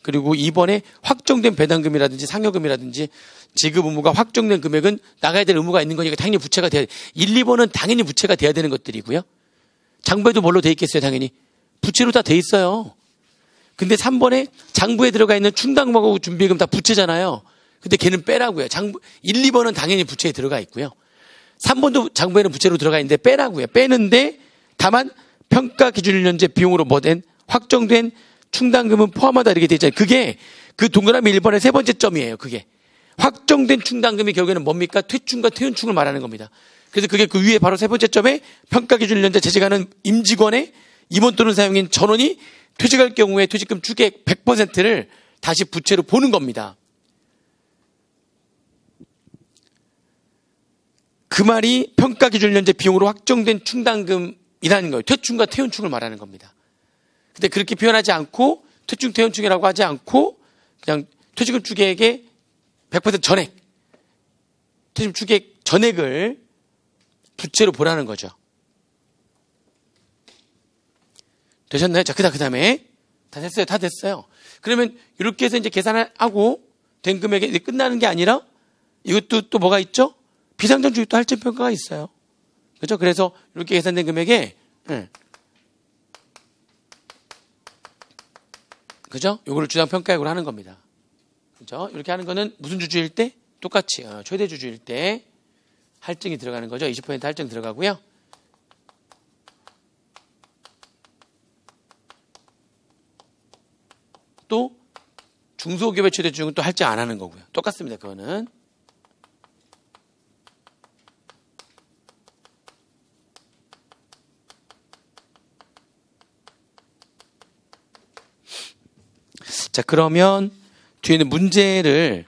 그리고 2번에 확정된 배당금이라든지 상여금이라든지 지급 의무가 확정된 금액은 나가야 될 의무가 있는 거니까 당연히 부채가 돼야 돼. 1, 2번은 당연히 부채가 돼야 되는 것들이고요. 장부에도 뭘로 돼 있겠어요? 당연히 부채로 다 돼 있어요. 근데 3번에 장부에 들어가 있는 충당금하고 준비금 다 부채잖아요. 근데 걔는 빼라고요. 장부 1, 2번은 당연히 부채에 들어가 있고요. 3번도 장부에는 부채로 들어가 있는데 빼라고요. 빼는데 다만 평가 기준일년제 비용으로 뭐된 확정된 충당금은 포함하다 이렇게 돼 있잖아요. 그게 그 동그라미 1번의 세 번째 점이에요. 그게 확정된 충당금이 결국에는 뭡니까? 퇴충과 퇴연충을 말하는 겁니다. 그래서 그게 그 위에 바로 세 번째 점에 평가 기준일년제 재직하는 임직원의 임원 또는 사용인 전원이 퇴직할 경우에 퇴직금 추계액 100%를 다시 부채로 보는 겁니다. 그 말이 평가 기준일년제 비용으로 확정된 충당금이라는 거예요. 퇴충과 퇴연충을 말하는 겁니다. 근데 그렇게 표현하지 않고 퇴충, 퇴연충이라고 하지 않고 그냥 퇴직금 추계액의 100% 전액, 퇴직금 추계액 전액을 부채로 보라는 거죠. 되셨나요? 자, 그 다음에 다 됐어요. 다 됐어요. 그러면 이렇게 해서 이제 계산을 하고 된 금액이 끝나는 게 아니라 이것도 또 뭐가 있죠? 비상정주입도 할증평가가 있어요. 그렇죠? 그래서 이렇게 계산된 금액에 그죠? 요거를 주당평가액으로 하는 겁니다. 그죠? 이렇게 하는 거는 무슨 주주일 때? 똑같이 최대 주주일 때 할증이 들어가는 거죠. 20% 할증 들어가고요. 중소기업의 최대 주식은 또 할증 안 하는 거고요. 똑같습니다. 그거는. 자, 그러면 뒤에는 문제를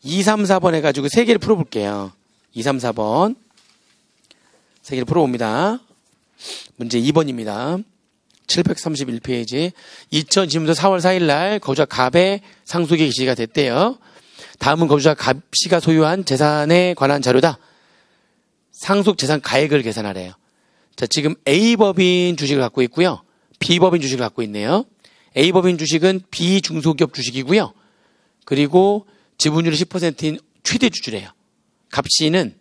2, 3, 4번 해가지고 3개를 풀어볼게요. 2, 3, 4번. 3개를 풀어봅니다. 문제 2번입니다. 731페이지. 2020년도 4월 4일 날 거주자 갑의 상속이 개시가 됐대요. 다음은 거주자 갑 씨가 소유한 재산에 관한 자료다. 상속 재산 가액을 계산하래요. 자, 지금 A법인 주식을 갖고 있고요. B법인 주식을 갖고 있네요. A법인 주식은 비중소기업 주식이고요. 그리고 지분율이 10%인 최대 주주래요. 갑 씨는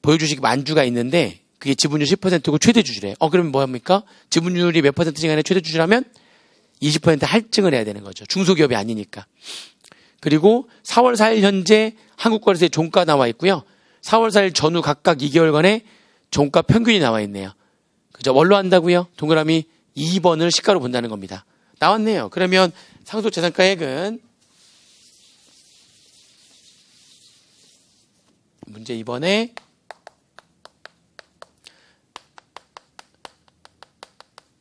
보유주식 만주가 있는데 그게 지분율 10%고 최대 주주래요. 그러면 뭐 합니까? 지분율이 몇 퍼센트 시간에 최대 주주라면 20% 할증을 해야 되는 거죠. 중소기업이 아니니까. 그리고 4월 4일 현재 한국거래소에 종가 나와 있고요. 4월 4일 전후 각각 2개월간의 종가 평균이 나와 있네요. 그죠? 뭘로 한다고요? 동그라미 2번을 시가로 본다는 겁니다. 나왔네요. 그러면 상속재산가액은 문제 2번에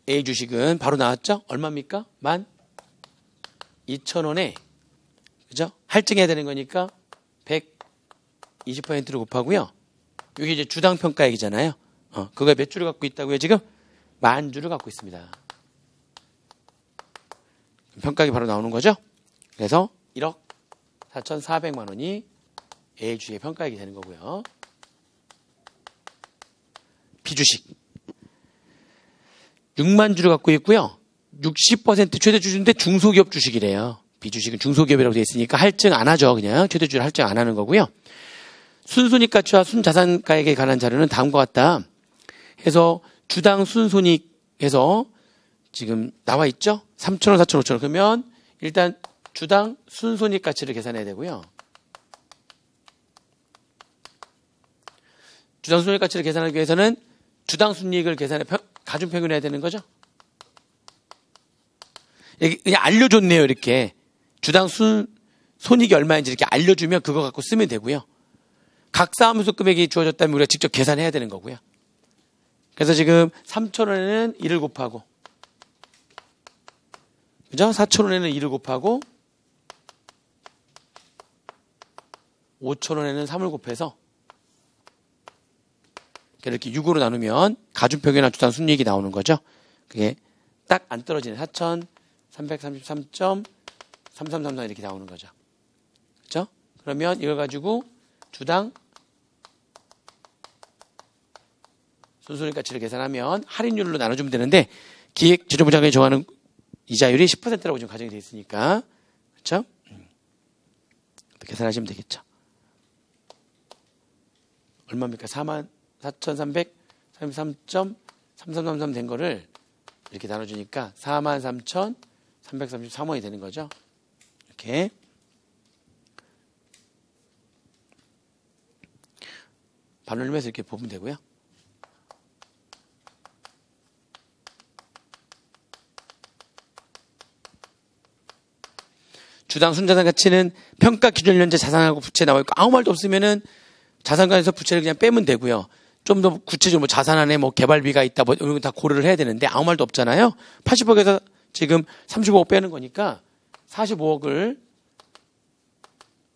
A 주식은 바로 나왔죠? 얼마입니까? 12,000원에 그죠? 할증해야 되는 거니까 120%를 곱하고요. 이게 이제 주당 평가액이잖아요. 그거 몇 주를 갖고 있다고요? 지금 10,000주를 갖고 있습니다. 평가액이 바로 나오는 거죠? 그래서 1억 4,400만 원이 A 주식의 평가액이 되는 거고요. B 주식 6만 주를 갖고 있고요. 60% 최대 주주인데 중소기업 주식이래요. B 주식은 중소기업이라고 되어 있으니까 할증 안 하죠. 그냥 최대 주주를 할증 안 하는 거고요. 순손익가치와 순자산가액에 관한 자료는 다음과 같다. 해서 주당 순손익에서 지금 나와 있죠? 3,000원, 4,000원, 5,000원. 그러면 일단 주당 순손익가치를 계산해야 되고요. 주당 순손익가치를 계산하기 위해서는 주당 순이익을 계산해 가중평균해야 되는 거죠. 그냥 알려줬네요. 이렇게 주당 손익이 얼마인지 이렇게 알려주면 그거 갖고 쓰면 되고요. 각 사무소 금액이 주어졌다면 우리가 직접 계산해야 되는 거고요. 그래서 지금 3,000원에는 1을 곱하고 그죠? 4,000원에는 1을 곱하고 5,000원에는 3을 곱해서 이렇게 6으로 나누면 가중평균한 주당 순이익이 나오는 거죠. 그게 딱 안 떨어지는 4,333.3333 이렇게 나오는 거죠. 그렇죠? 그러면 이걸 가지고 주당 순손익 가치를 계산하면 할인율로 나눠주면 되는데 기획재정부 장관이 정하는 이자율이 10%라고 지금 가정이 되어 있으니까 그렇죠? 계산하시면 되겠죠. 얼마입니까? 44,333.3333 된 거를 이렇게 나눠주니까 43,333원이 되는 거죠. 이렇게 반올림해서 이렇게 보면 되고요. 주당 순자산 가치는 평가 기준 현재 자산하고 부채 나와 있고 아무 말도 없으면은 자산관에서 부채를 그냥 빼면 되고요. 좀 더 구체적으로 뭐 자산 안에 뭐 개발비가 있다 뭐 이런 거 다 고려를 해야 되는데 아무 말도 없잖아요. 80억에서 지금 35억 빼는 거니까 45억을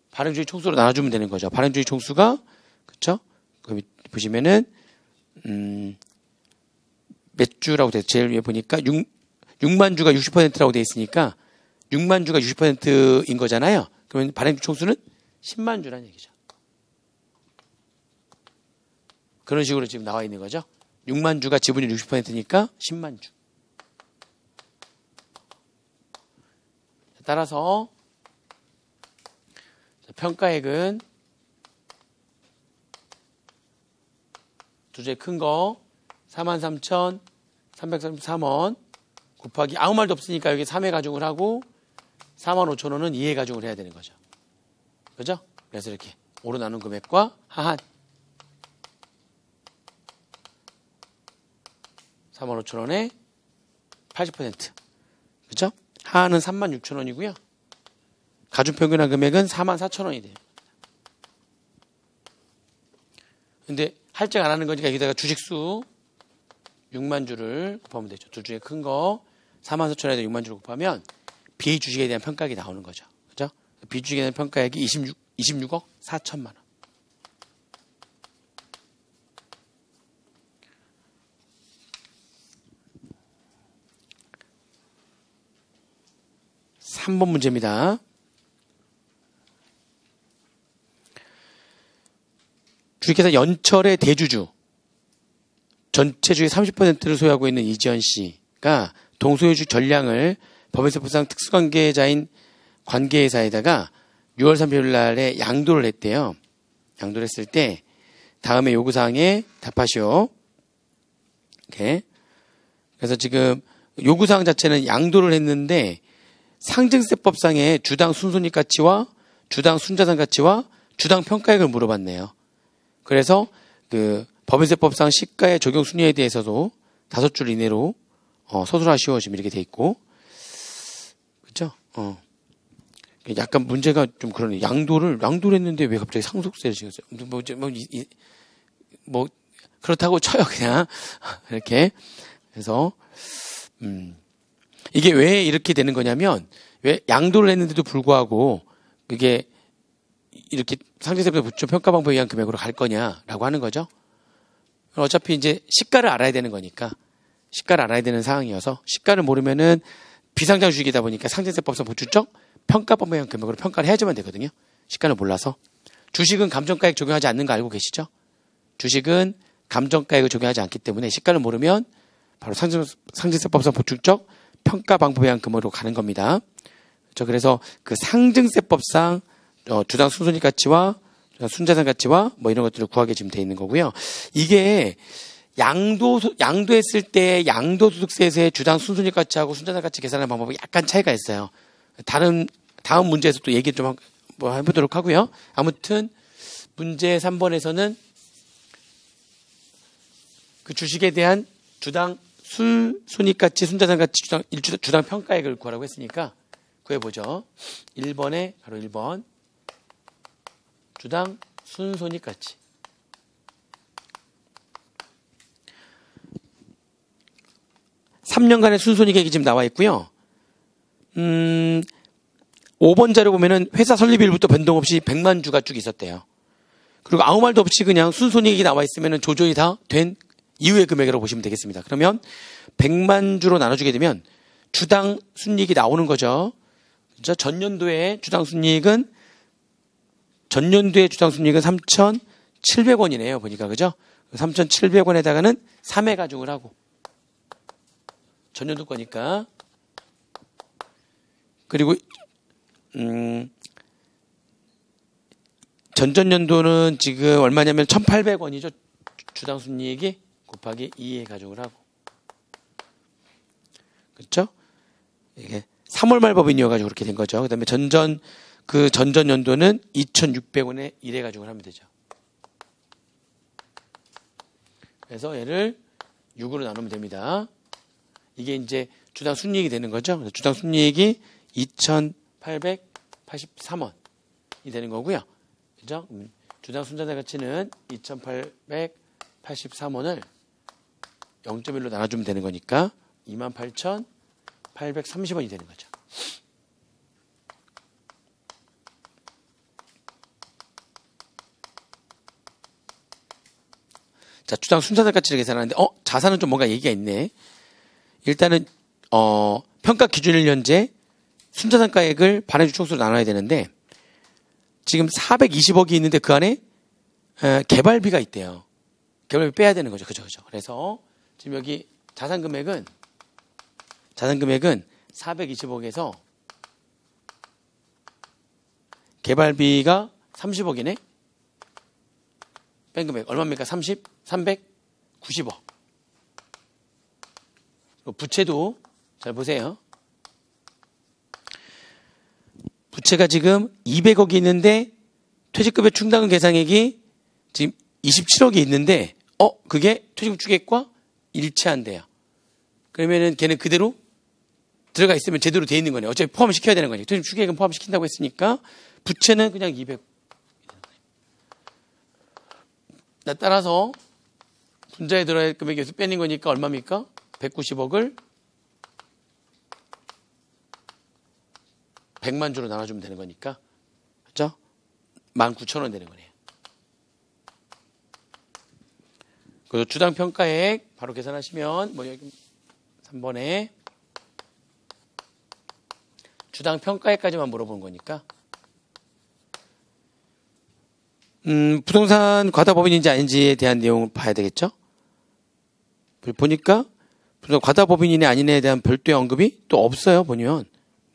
발행주의 총수로 나눠주면 되는 거죠. 발행주의 총수가 그렇죠? 거기 보시면은 몇 주라고 돼 제일 위에 보니까 6만 주가 60%라고 돼 있으니까 6만 주가 60%인 거잖아요. 그러면 발행주 총수는 10만 주라는 얘기죠. 그런 식으로 지금 나와 있는 거죠. 6만 주가 지분율 60%니까 10만 주. 따라서 평가액은 두 개 큰 거 43,333원 곱하기 아무 말도 없으니까 여기 3회 가중을 하고 45,000원은 2회 가중을 해야 되는 거죠. 그죠? 그래서 이렇게 5로 나눈 금액과 하한 45,000원에 80%. 그죠? 하한은 36,000원이고요. 가중평균화 금액은 44,000원이 돼요. 근데 할증 안 하는 거니까 여기다가 주식수 6만 주를 곱하면 되죠. 두 중에 큰 거 44,000원에다 6만 주를 곱하면 비주식에 대한 평가액이 나오는 거죠. 그죠? 비주식에 대한 평가액이 26억 4천만 원. (3번) 문제입니다. 주식회사 연철의 대주주, 전체 주의 30%를 소유하고 있는 이지연 씨가 동소유주 전량을 법인세법상 특수관계자인 관계회사에다가 6월 30일 날에 양도를 했대요. 양도를 했을 때 다음에 요구사항에 답하시오. 이렇게. 그래서 지금 요구사항 자체는 양도를 했는데 상증세법상의 주당 순손익 가치와 주당 순자산 가치와 주당 평가액을 물어봤네요. 그래서 그 법인세법상 시가의 적용 순위에 대해서도 5줄 이내로 서술하시오. 지금 이렇게 돼 있고. 그죠? 약간 문제가 좀 그러네. 양도를 했는데 왜 갑자기 상속세를 지었어요? 그렇다고 쳐요, 그냥. 이렇게. 그래서, 이게 왜 이렇게 되는 거냐면, 왜 양도를 했는데도 불구하고, 그게 이렇게 상징세법에 붙여 평가 방법에 의한 금액으로 갈 거냐라고 하는 거죠. 어차피 이제 시가를 알아야 되는 거니까, 시가를 알아야 되는 상황이어서, 시가를 모르면은 비상장 주식이다 보니까 상징세법상 보충적 평가법에 의한 금액으로 평가를 해야지만 되거든요. 시가를 몰라서. 주식은 감정가액 적용하지 않는 거 알고 계시죠? 주식은 감정가액을 적용하지 않기 때문에 시가를 모르면 바로 상징세법상 보충적 평가 방법에 의한 금액으로 가는 겁니다. 그렇죠? 그래서 그 상증세법상 주당 순손익 가치와 순자산 가치와 뭐 이런 것들을 구하게 지금 돼 있는 거고요. 이게 양도했을 때 양도소득세에서의 주당 순손익 가치하고 순자산 가치 계산하는 방법이 약간 차이가 있어요. 다음 문제에서 또 얘기 좀 해보도록 하고요. 아무튼 문제 3번에서는 그 주식에 대한 주당 순손익 가치, 순자산 가치, 주당 평가액을 구하라고 했으니까 구해보죠. 1번에 바로 1번 주당 순손익 가치. (3년간의) 순손익액이 지금 나와 있고요. 5번 자료 보면은 회사 설립일부터 변동 없이 100만 주가 쭉 있었대요. 그리고 아무 말도 없이 그냥 순손익이 나와 있으면은 조정이 다 된 이후의 금액이라고 보시면 되겠습니다. 그러면 100만 주로 나눠주게 되면 주당 순이익이 나오는 거죠. 그렇죠? 전년도의 주당 순이익은 3,700원이네요. 보니까 그죠? 3,700원에다가는 3회 가중을 하고 전년도 거니까. 그리고 전전년도는 지금 얼마냐면 1,800원이죠. 주당 순이익이 곱하기 2에 가중을 하고. 그렇죠? 이게 3월 말 법인이어가지고 그렇게 된 거죠. 그 다음에 전전년도는 2,600원에 1에 가중을 하면 되죠. 그래서 얘를 6으로 나누면 됩니다. 이게 이제 주당 순이익이 되는 거죠. 주당 순이익이 2,883원이 되는 거고요. 그죠? 주당 순자산 가치는 2,883원을 0.1로 나눠주면 되는 거니까 28,830원이 되는 거죠. 자, 주당 순자산 가치를 계산하는데, 자산은 좀 뭔가 얘기가 있네. 일단은, 평가 기준일 현재 순자산가액을 반해주 총수로 나눠야 되는데, 지금 420억이 있는데 그 안에, 개발비가 있대요. 개발비 빼야 되는 거죠. 그죠. 그래서, 지금 여기 자산 금액은 420억에서 개발비가 30억이네? 뺀 금액 얼마입니까? 390억. 부채도 잘 보세요. 부채가 지금 200억이 있는데 퇴직급여 충당금 계상액이 지금 27억이 있는데 그게 퇴직금 추계액과 일치한대요. 그러면은 걔는 그대로 들어가 있으면 제대로 돼 있는 거네요. 어차피 포함시켜야 되는 거니까. 퇴직금 추계액은 포함시킨다고 했으니까 부채는 그냥 200. 따라서 분자에 들어야 할 금액이 여기서 빼는 거니까 얼마입니까? 190억을 100만 주로 나눠주면 되는 거니까. 그렇죠? 19,000원 되는 거네요. 그래서 주당 평가액 바로 계산하시면 뭐 여기 3번에 주당 평가액까지만 물어보는 거니까. 부동산 과다법인인지 아닌지에 대한 내용을 봐야 되겠죠? 보니까 부동산 과다법인이냐 아니냐에 대한 별도의 언급이 또 없어요. 보면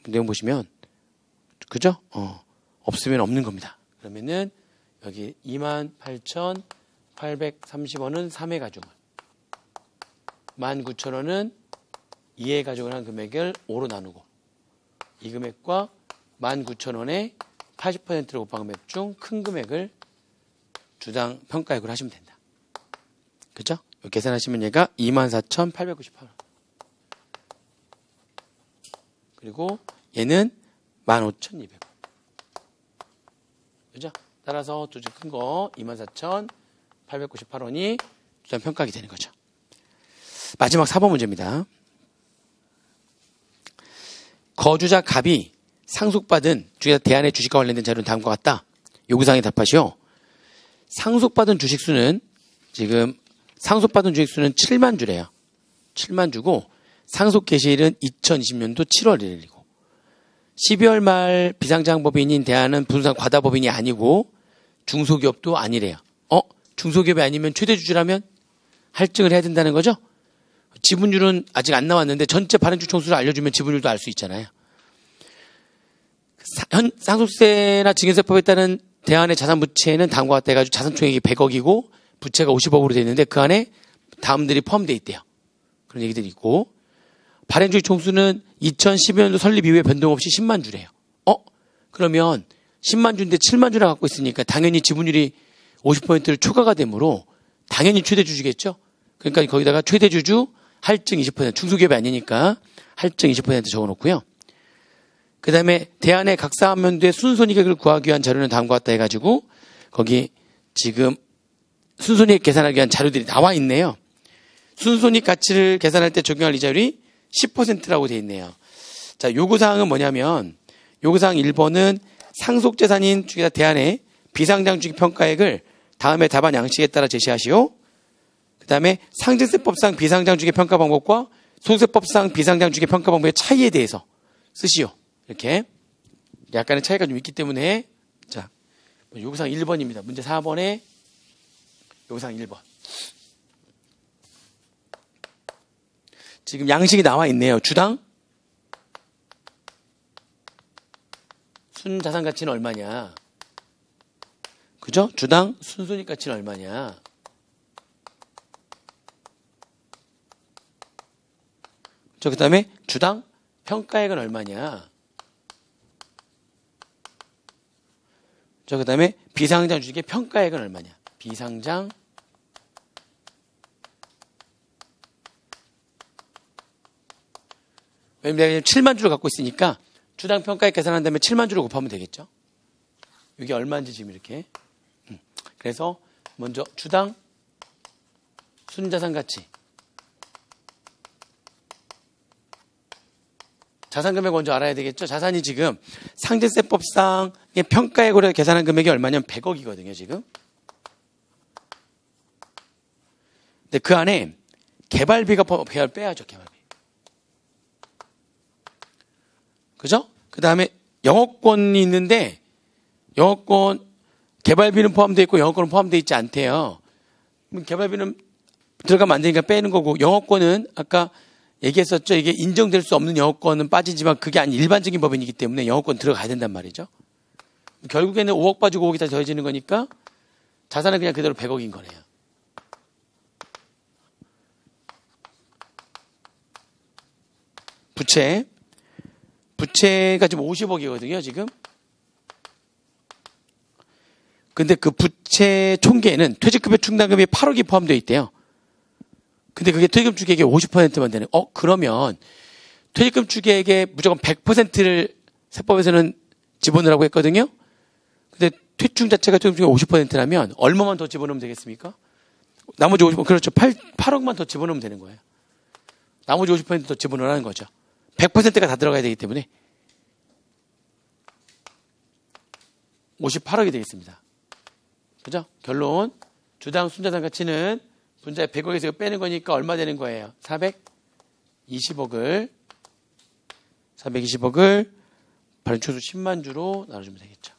내용 보시면 그죠? 없으면 없는 겁니다. 그러면은 여기 28,830원은 3회 가중을 19,000원은 2회 가중을 한 금액을 5로 나누고 이 금액과 19,000원의 80%를 곱한 금액 중 큰 금액을 주당 평가액으로 하시면 된다. 그죠? 계산하시면 얘가 24,898원. 그리고 얘는 15,200원. 그죠? 따라서 두 줄 큰 거 24,898원이 주당 평가액이 되는 거죠. 마지막 4번 문제입니다. 거주자 갑이 상속받은 주식사 대안의 주식과 관련된 자료는 다음과 같다. 요구사항에 답하시오. 상속받은 주식수는 지금 상속받은 주식수는 7만 주래요. 7만 주고 상속 개시일은 2020년도 7월 1일이고 12월 말 비상장법인인 대안은 부동산 과다법인이 아니고 중소기업도 아니래요. 중소기업이 아니면 최대주주라면 할증을 해야 된다는 거죠? 지분율은 아직 안 나왔는데 전체 발행주 총수를 알려주면 지분율도 알 수 있잖아요. 상속세나 증여세법에 따른 대안의 자산부채는 다음과 같다 해가지고 자산총액이 100억이고 부채가 50억으로 되어 있는데 그 안에 다음들이 포함되어 있대요. 그런 얘기들이 있고 발행주의 총수는 2012년도 설립 이후에 변동 없이 10만 주래요. 그러면 10만 주인데 7만 주나 갖고 있으니까 당연히 지분율이 50%를 초과가 되므로 당연히 최대주주겠죠. 그러니까 거기다가 최대주주 할증 20% 중소기업이 아니니까 할증 20% 적어놓고요. 그 다음에 대안의 각 사업면도의 순손익액을 구하기 위한 자료는 다음과 같다 해가지고 거기 지금 순손익 계산하기 위한 자료들이 나와 있네요. 순손익 가치를 계산할 때 적용할 이자율이 10%라고 되어 있네요. 자, 요구사항은 뭐냐면 요구사항 1번은 상속재산인 주식사 대안의 비상장 주식 평가액을 다음에 답안 양식에 따라 제시하시오. 그 다음에 상증세법상 비상장 주식 평가 방법과 소득세법상 비상장 주식 평가 방법의 차이에 대해서 쓰시오. 이렇게 약간의 차이가 좀 있기 때문에 자 요구사항 1번입니다. 문제 4번에 요구사항 1번. 지금 양식이 나와 있네요. 주당 순자산가치는 얼마냐. 그죠? 주당 순손익가치는 얼마냐. 그 다음에 주당 평가액은 얼마냐. 그 다음에 비상장 주식의 평가액은 얼마냐. 비상장 왜냐면 내가 7만 주를 갖고 있으니까 주당 평가액 계산한 다음에 7만 주를 곱하면 되겠죠. 이게 얼마인지 지금 이렇게. 그래서 먼저 주당 순자산 가치. 자산 금액 먼저 알아야 되겠죠. 자산이 지금 상증세법상의 평가액으로 계산한 금액이 얼마냐면 100억이거든요, 지금. 근데 그 안에 개발비가 빼야죠, 개발비. 그죠? 그 다음에 영업권이 있는데 영업권 개발비는 포함되어 있고 영업권은 포함되어 있지 않대요. 개발비는 들어가면 안 되니까 빼는 거고 영업권은 아까 얘기했었죠. 이게 인정될 수 없는 영업권은 빠지지만 그게 아닌 일반적인 법인이기 때문에 영업권 들어가야 된단 말이죠. 결국에는 5억 빠지고 5억이 다 더해지는 거니까 자산은 그냥 그대로 100억인 거네요. 부채가 지금 50억이거든요, 지금. 근데 그 부채 총계에는 퇴직급여 충당금이 8억이 포함되어 있대요. 근데 그게 퇴직금 추계액의 50%만 되는. 그러면 퇴직금 추계액에 무조건 100%를 세법에서는 집어넣으라고 했거든요. 근데 퇴충 자체가 퇴직금 50%라면 얼마만 더 집어넣으면 되겠습니까? 나머지 50%, 그렇죠. 8억만 더 집어넣으면 되는 거예요. 나머지 50% 더 집어넣으라는 거죠. 100%가 다 들어가야 되기 때문에 58억이 되겠습니다. 그죠? 결론. 주당 순자산 가치는 분자의 100억에서 이거 빼는 거니까 얼마 되는 거예요? 420억을 발행 초수 10만 주로 나눠주면 되겠죠.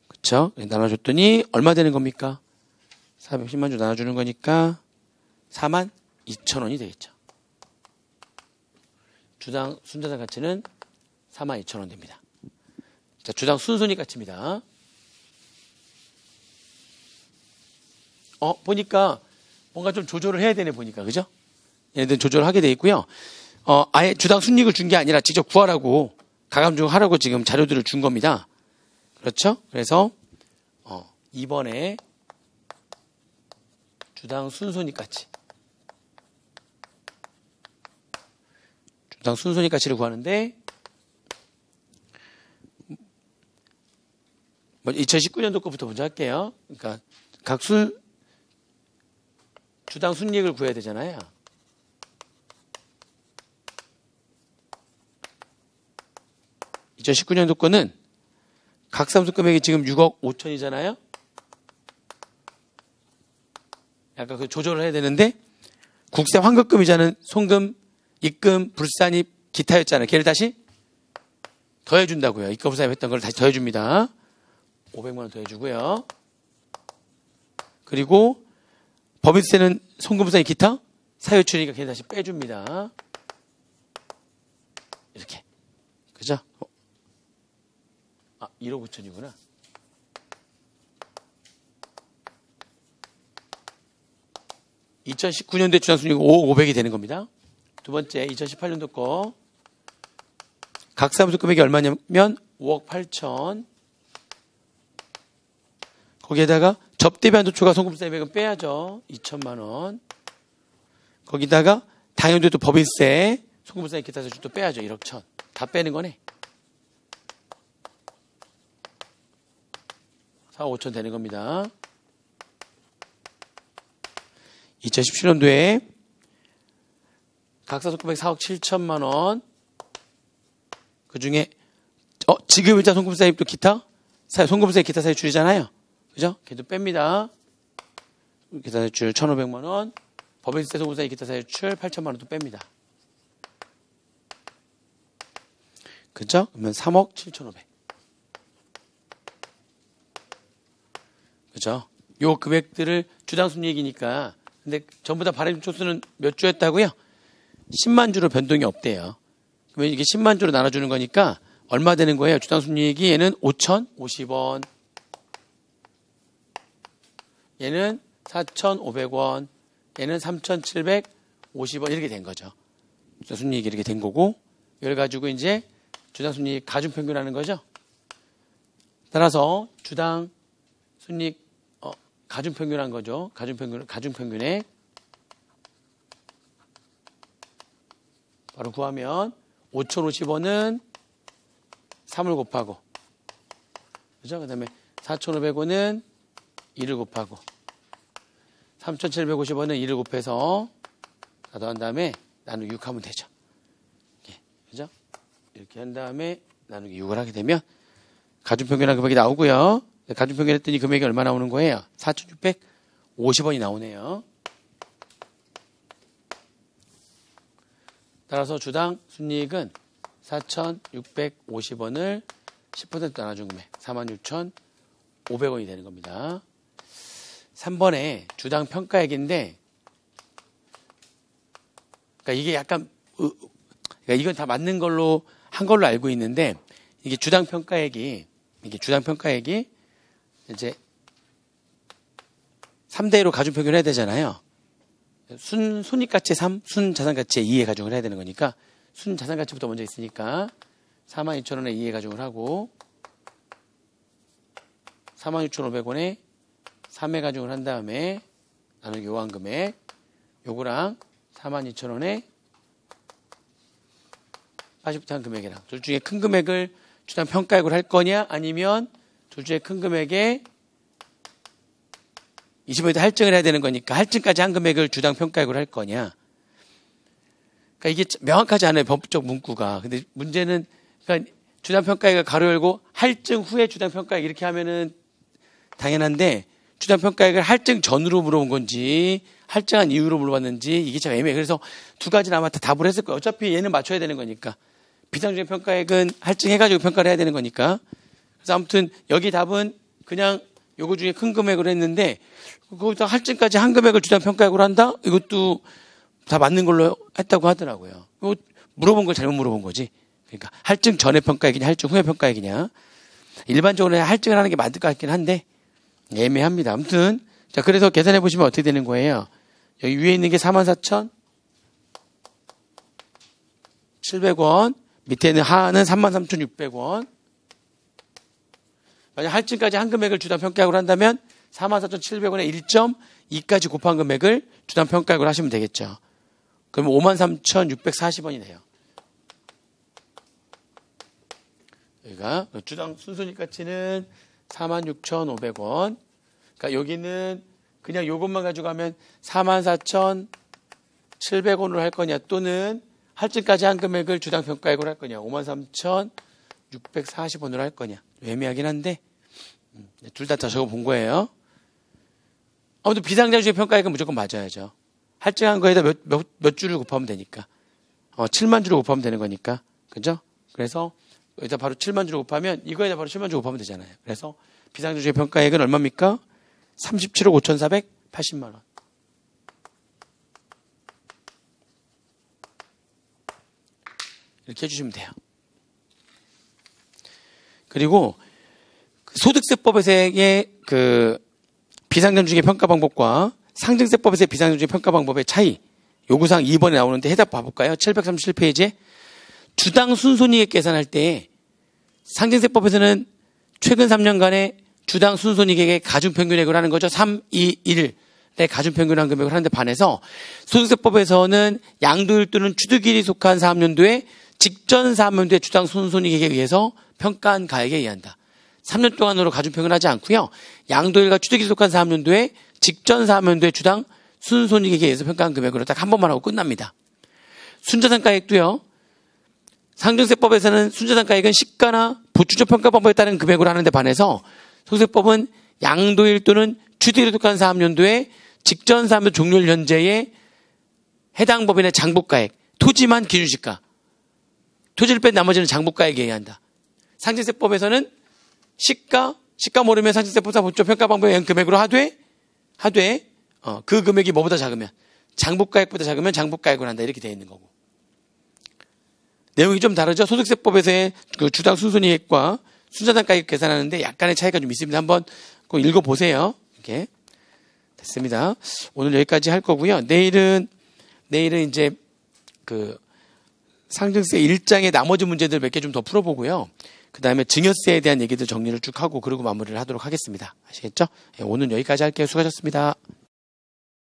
그쵸? 나눠줬더니 얼마 되는 겁니까? 410만 주 나눠주는 거니까 42,000원이 되겠죠. 주당 순자산 가치는 42,000원 됩니다. 자, 주당 순손익 가치입니다. 보니까 뭔가 좀 조절을 해야 되네 보니까, 그죠? 얘네들 조절을 하게 돼 있고요. 아예 주당 순이익을 준 게 아니라 직접 구하라고, 가감증하라고 지금 자료들을 준 겁니다. 그렇죠? 그래서, 이번에 주당 순손익 가치. 주당 순손익 가치를 구하는데, 2019년도 거부터 먼저 할게요. 그러니까, 주당 순이익을 구해야 되잖아요. (2019년도) 거는 각사무소 금액이 지금 6억 5천이잖아요. 약간 그 조절을 해야 되는데, 국세 환급금 이자는 송금, 입금, 불산입, 기타였잖아요. 걔를 다시 더해준다고요. 입금사입 했던 걸 다시 더해줍니다. 500만 원 더해주고요. 그리고 법인세는 송금, 불산입, 기타, 사유출이니까 걔를 다시 빼줍니다. 이렇게. 그죠? 1억 9천이구나. (2019년도에) 주당순이익 5억 500이 되는 겁니다. 두 번째 2018년도 거 각사무소 금액이 얼마냐면 5억 8천. 거기에다가 접대비 한도 초과 송금세액은 빼야죠. 2천만 원. 거기다가 당연히 또 법인세, 송금세 기타 세율도 빼야죠. 1억 1천. 다 빼는 거네. 4억 5천 되는 겁니다. 2017년도에 각사소 금액 4억 7천만 원. 그 중에 지급일자 송금세입도 기타, 송금세 기타 사유 줄이잖아요. 그죠? 걔도 뺍니다. 기타 사유출 1,500만 원. 법인세 송금세 기타 사유출 8천만 원도 뺍니다. 그죠? 그러면 3억 7,500. 그죠? 요 금액들을 주당 순이익이니까. 근데 전부 다 발행 초수는 몇 주였다고요? 10만 주로 변동이 없대요. 그러면 이게 10만 주로 나눠주는 거니까 얼마 되는 거예요? 주당 순이익이 얘는 5,050원. 얘는 4,500원. 얘는 3,750원. 이렇게 된 거죠. 주당 순이익이 이렇게 된 거고, 이걸 가지고 이제 주당 순이익 가중평균하는 거죠. 따라서 주당 순이익 가중평균한 거죠. 가중평균에 바로 구하면 5,050원은 3을 곱하고, 그죠? 그 다음에 4,500원은 2를 곱하고, 3,750원은 2를 곱해서 다 더한 다음에 나누기 6 하면 되죠. 그죠? 이렇게 한 다음에 나누기 6을 하게 되면 가중평균한 금액이 나오고요. 가중평균 했더니 금액이 얼마 나오는 거예요? 4,650원이 나오네요. 따라서 주당 순이익은 4,650원을 10% 나눠준 금액 46,500원이 되는 겁니다. 3번에 주당 평가액인데, 그러니까 이게 약간, 그러니까 이건 다 맞는 걸로 한 걸로 알고 있는데, 이게 주당 평가액이 이제 3대1로 가중평균을 해야 되잖아요. 순이익가치 3, 순자산가치에 2에 가중을 해야 되는 거니까 순자산가치부터 먼저 있으니까 42,000원에 2에 가중을 하고 46,500원에 3에 가중을 한 다음에 나누기 요한 금액 요거랑 42,000원에 80부터 한 금액이랑 둘 중에 큰 금액을 주당 평가액으로 할 거냐 아니면 둘 중에 큰 금액에 25% 할증을 해야 되는 거니까 할증까지 한 금액을 주당 평가액으로 할 거냐. 그러니까 이게 명확하지 않아요. 법적 문구가. 근데 문제는 그러니까 주당 평가액을 가로 열고 할증 후에 주당 평가액 이렇게 하면은 당연한데 주당 평가액을 할증 전으로 물어본 건지 할증한 이후로 물어봤는지 이게 참 애매해. 그래서 두 가지는 아마 다 답을 했을 거예요. 어차피 얘는 맞춰야 되는 거니까. 비상주의 평가액은 할증해가지고 평가를 해야 되는 거니까. 그래서 아무튼 여기 답은 그냥 요거 중에 큰 금액으로 했는데 거기다 할증까지 한 금액을 주당 평가액으로 한다? 이것도 다 맞는 걸로 했다고 하더라고요. 이거 물어본 걸 잘못 물어본 거지. 그러니까 할증 전에 평가액이냐 할증 후에 평가액이냐. 일반적으로 할증을 하는 게 맞을 것 같긴 한데 애매합니다. 아무튼 자 그래서 계산해 보시면 어떻게 되는 거예요. 여기 위에 있는 게 44,700원 밑에는 하는 33,600원. 만약 할증까지 한 금액을 주당 평가액으로 한다면 44,700원에 1.2까지 곱한 금액을 주당 평가액으로 하시면 되겠죠. 그러면 53,640원이 돼요. 여기가 주당 순손익 가치는 46,500원. 그러니까 여기는 그냥 요것만 가져가면 44,700원으로 할 거냐 또는 할증까지 한 금액을 주당 평가액으로 할 거냐 53,640원으로 할 거냐 애매하긴 한데 둘 다 적어본 거예요. 아무튼 비상장주의 평가액은 무조건 맞아야죠. 할증한 거에다 몇 줄을 곱하면 되니까 7만 줄을 곱하면 되는 거니까 그죠? 그래서 여기다 바로 7만 줄을 곱하면 이거에다 바로 7만 줄 곱하면 되잖아요. 그래서 비상장주의 평가액은 얼마입니까? 37억 5,480만 원. 이렇게 해주시면 돼요. 그리고 소득세법에서의 그 비상장주의 평가 방법과 상증세법에서의 비상장주의 평가 방법의 차이 요구사항 2번에 나오는데 해답 봐볼까요? 737페이지에 주당 순손익액 계산할 때 상증세법에서는 최근 3년간의 주당 순손익액의 가중평균액을 하는 거죠. 3, 2, 1의 가중평균한 금액을 하는데 반해서 소득세법에서는 양도일 또는 취득일이 속한 사업연도에 직전 사업연도의 주당 순손익액에 의해서 평가한 가액에 의한다. 3년 동안으로 가중평균하지 않고요. 양도일과 취득일이 속한 사업연도에 직전 사업연도의 주당 순손익액에 의해서 평가한 금액으로 딱 한 번만 하고 끝납니다. 순자산가액도요. 상증세법에서는 순자산가액은 시가나 보충적 평가 방법에 따른 금액으로 하는데 반해서 소득세법은 양도일 또는 취득일에 속한 사업연도에 직전 사업연도 종료일 현재의 해당 법인의 장부가액, 토지만 기준시가, 토지를 뺀 나머지는 장부가액에 의한다. 상증세법에서는 시가 모르면 상증세법상 보충적 평가 방법에 의한 금액으로 하되 그 금액이 뭐보다 작으면 장부가액보다 작으면 장부가액으로 한다 이렇게 되어 있는 거고. 내용이 좀 다르죠. 소득세법에서의 그 주당 순손익액과 순자산가액 계산하는데 약간의 차이가 좀 있습니다. 한번 꼭 읽어보세요. 이렇게 됐습니다. 오늘 여기까지 할 거고요. 내일은 이제 그 상증세 1장의 나머지 문제들 몇 개 좀 더 풀어보고요. 그 다음에 증여세에 대한 얘기들 정리를 쭉 하고 그리고 마무리를 하도록 하겠습니다. 아시겠죠? 오늘 여기까지 할게요. 수고하셨습니다.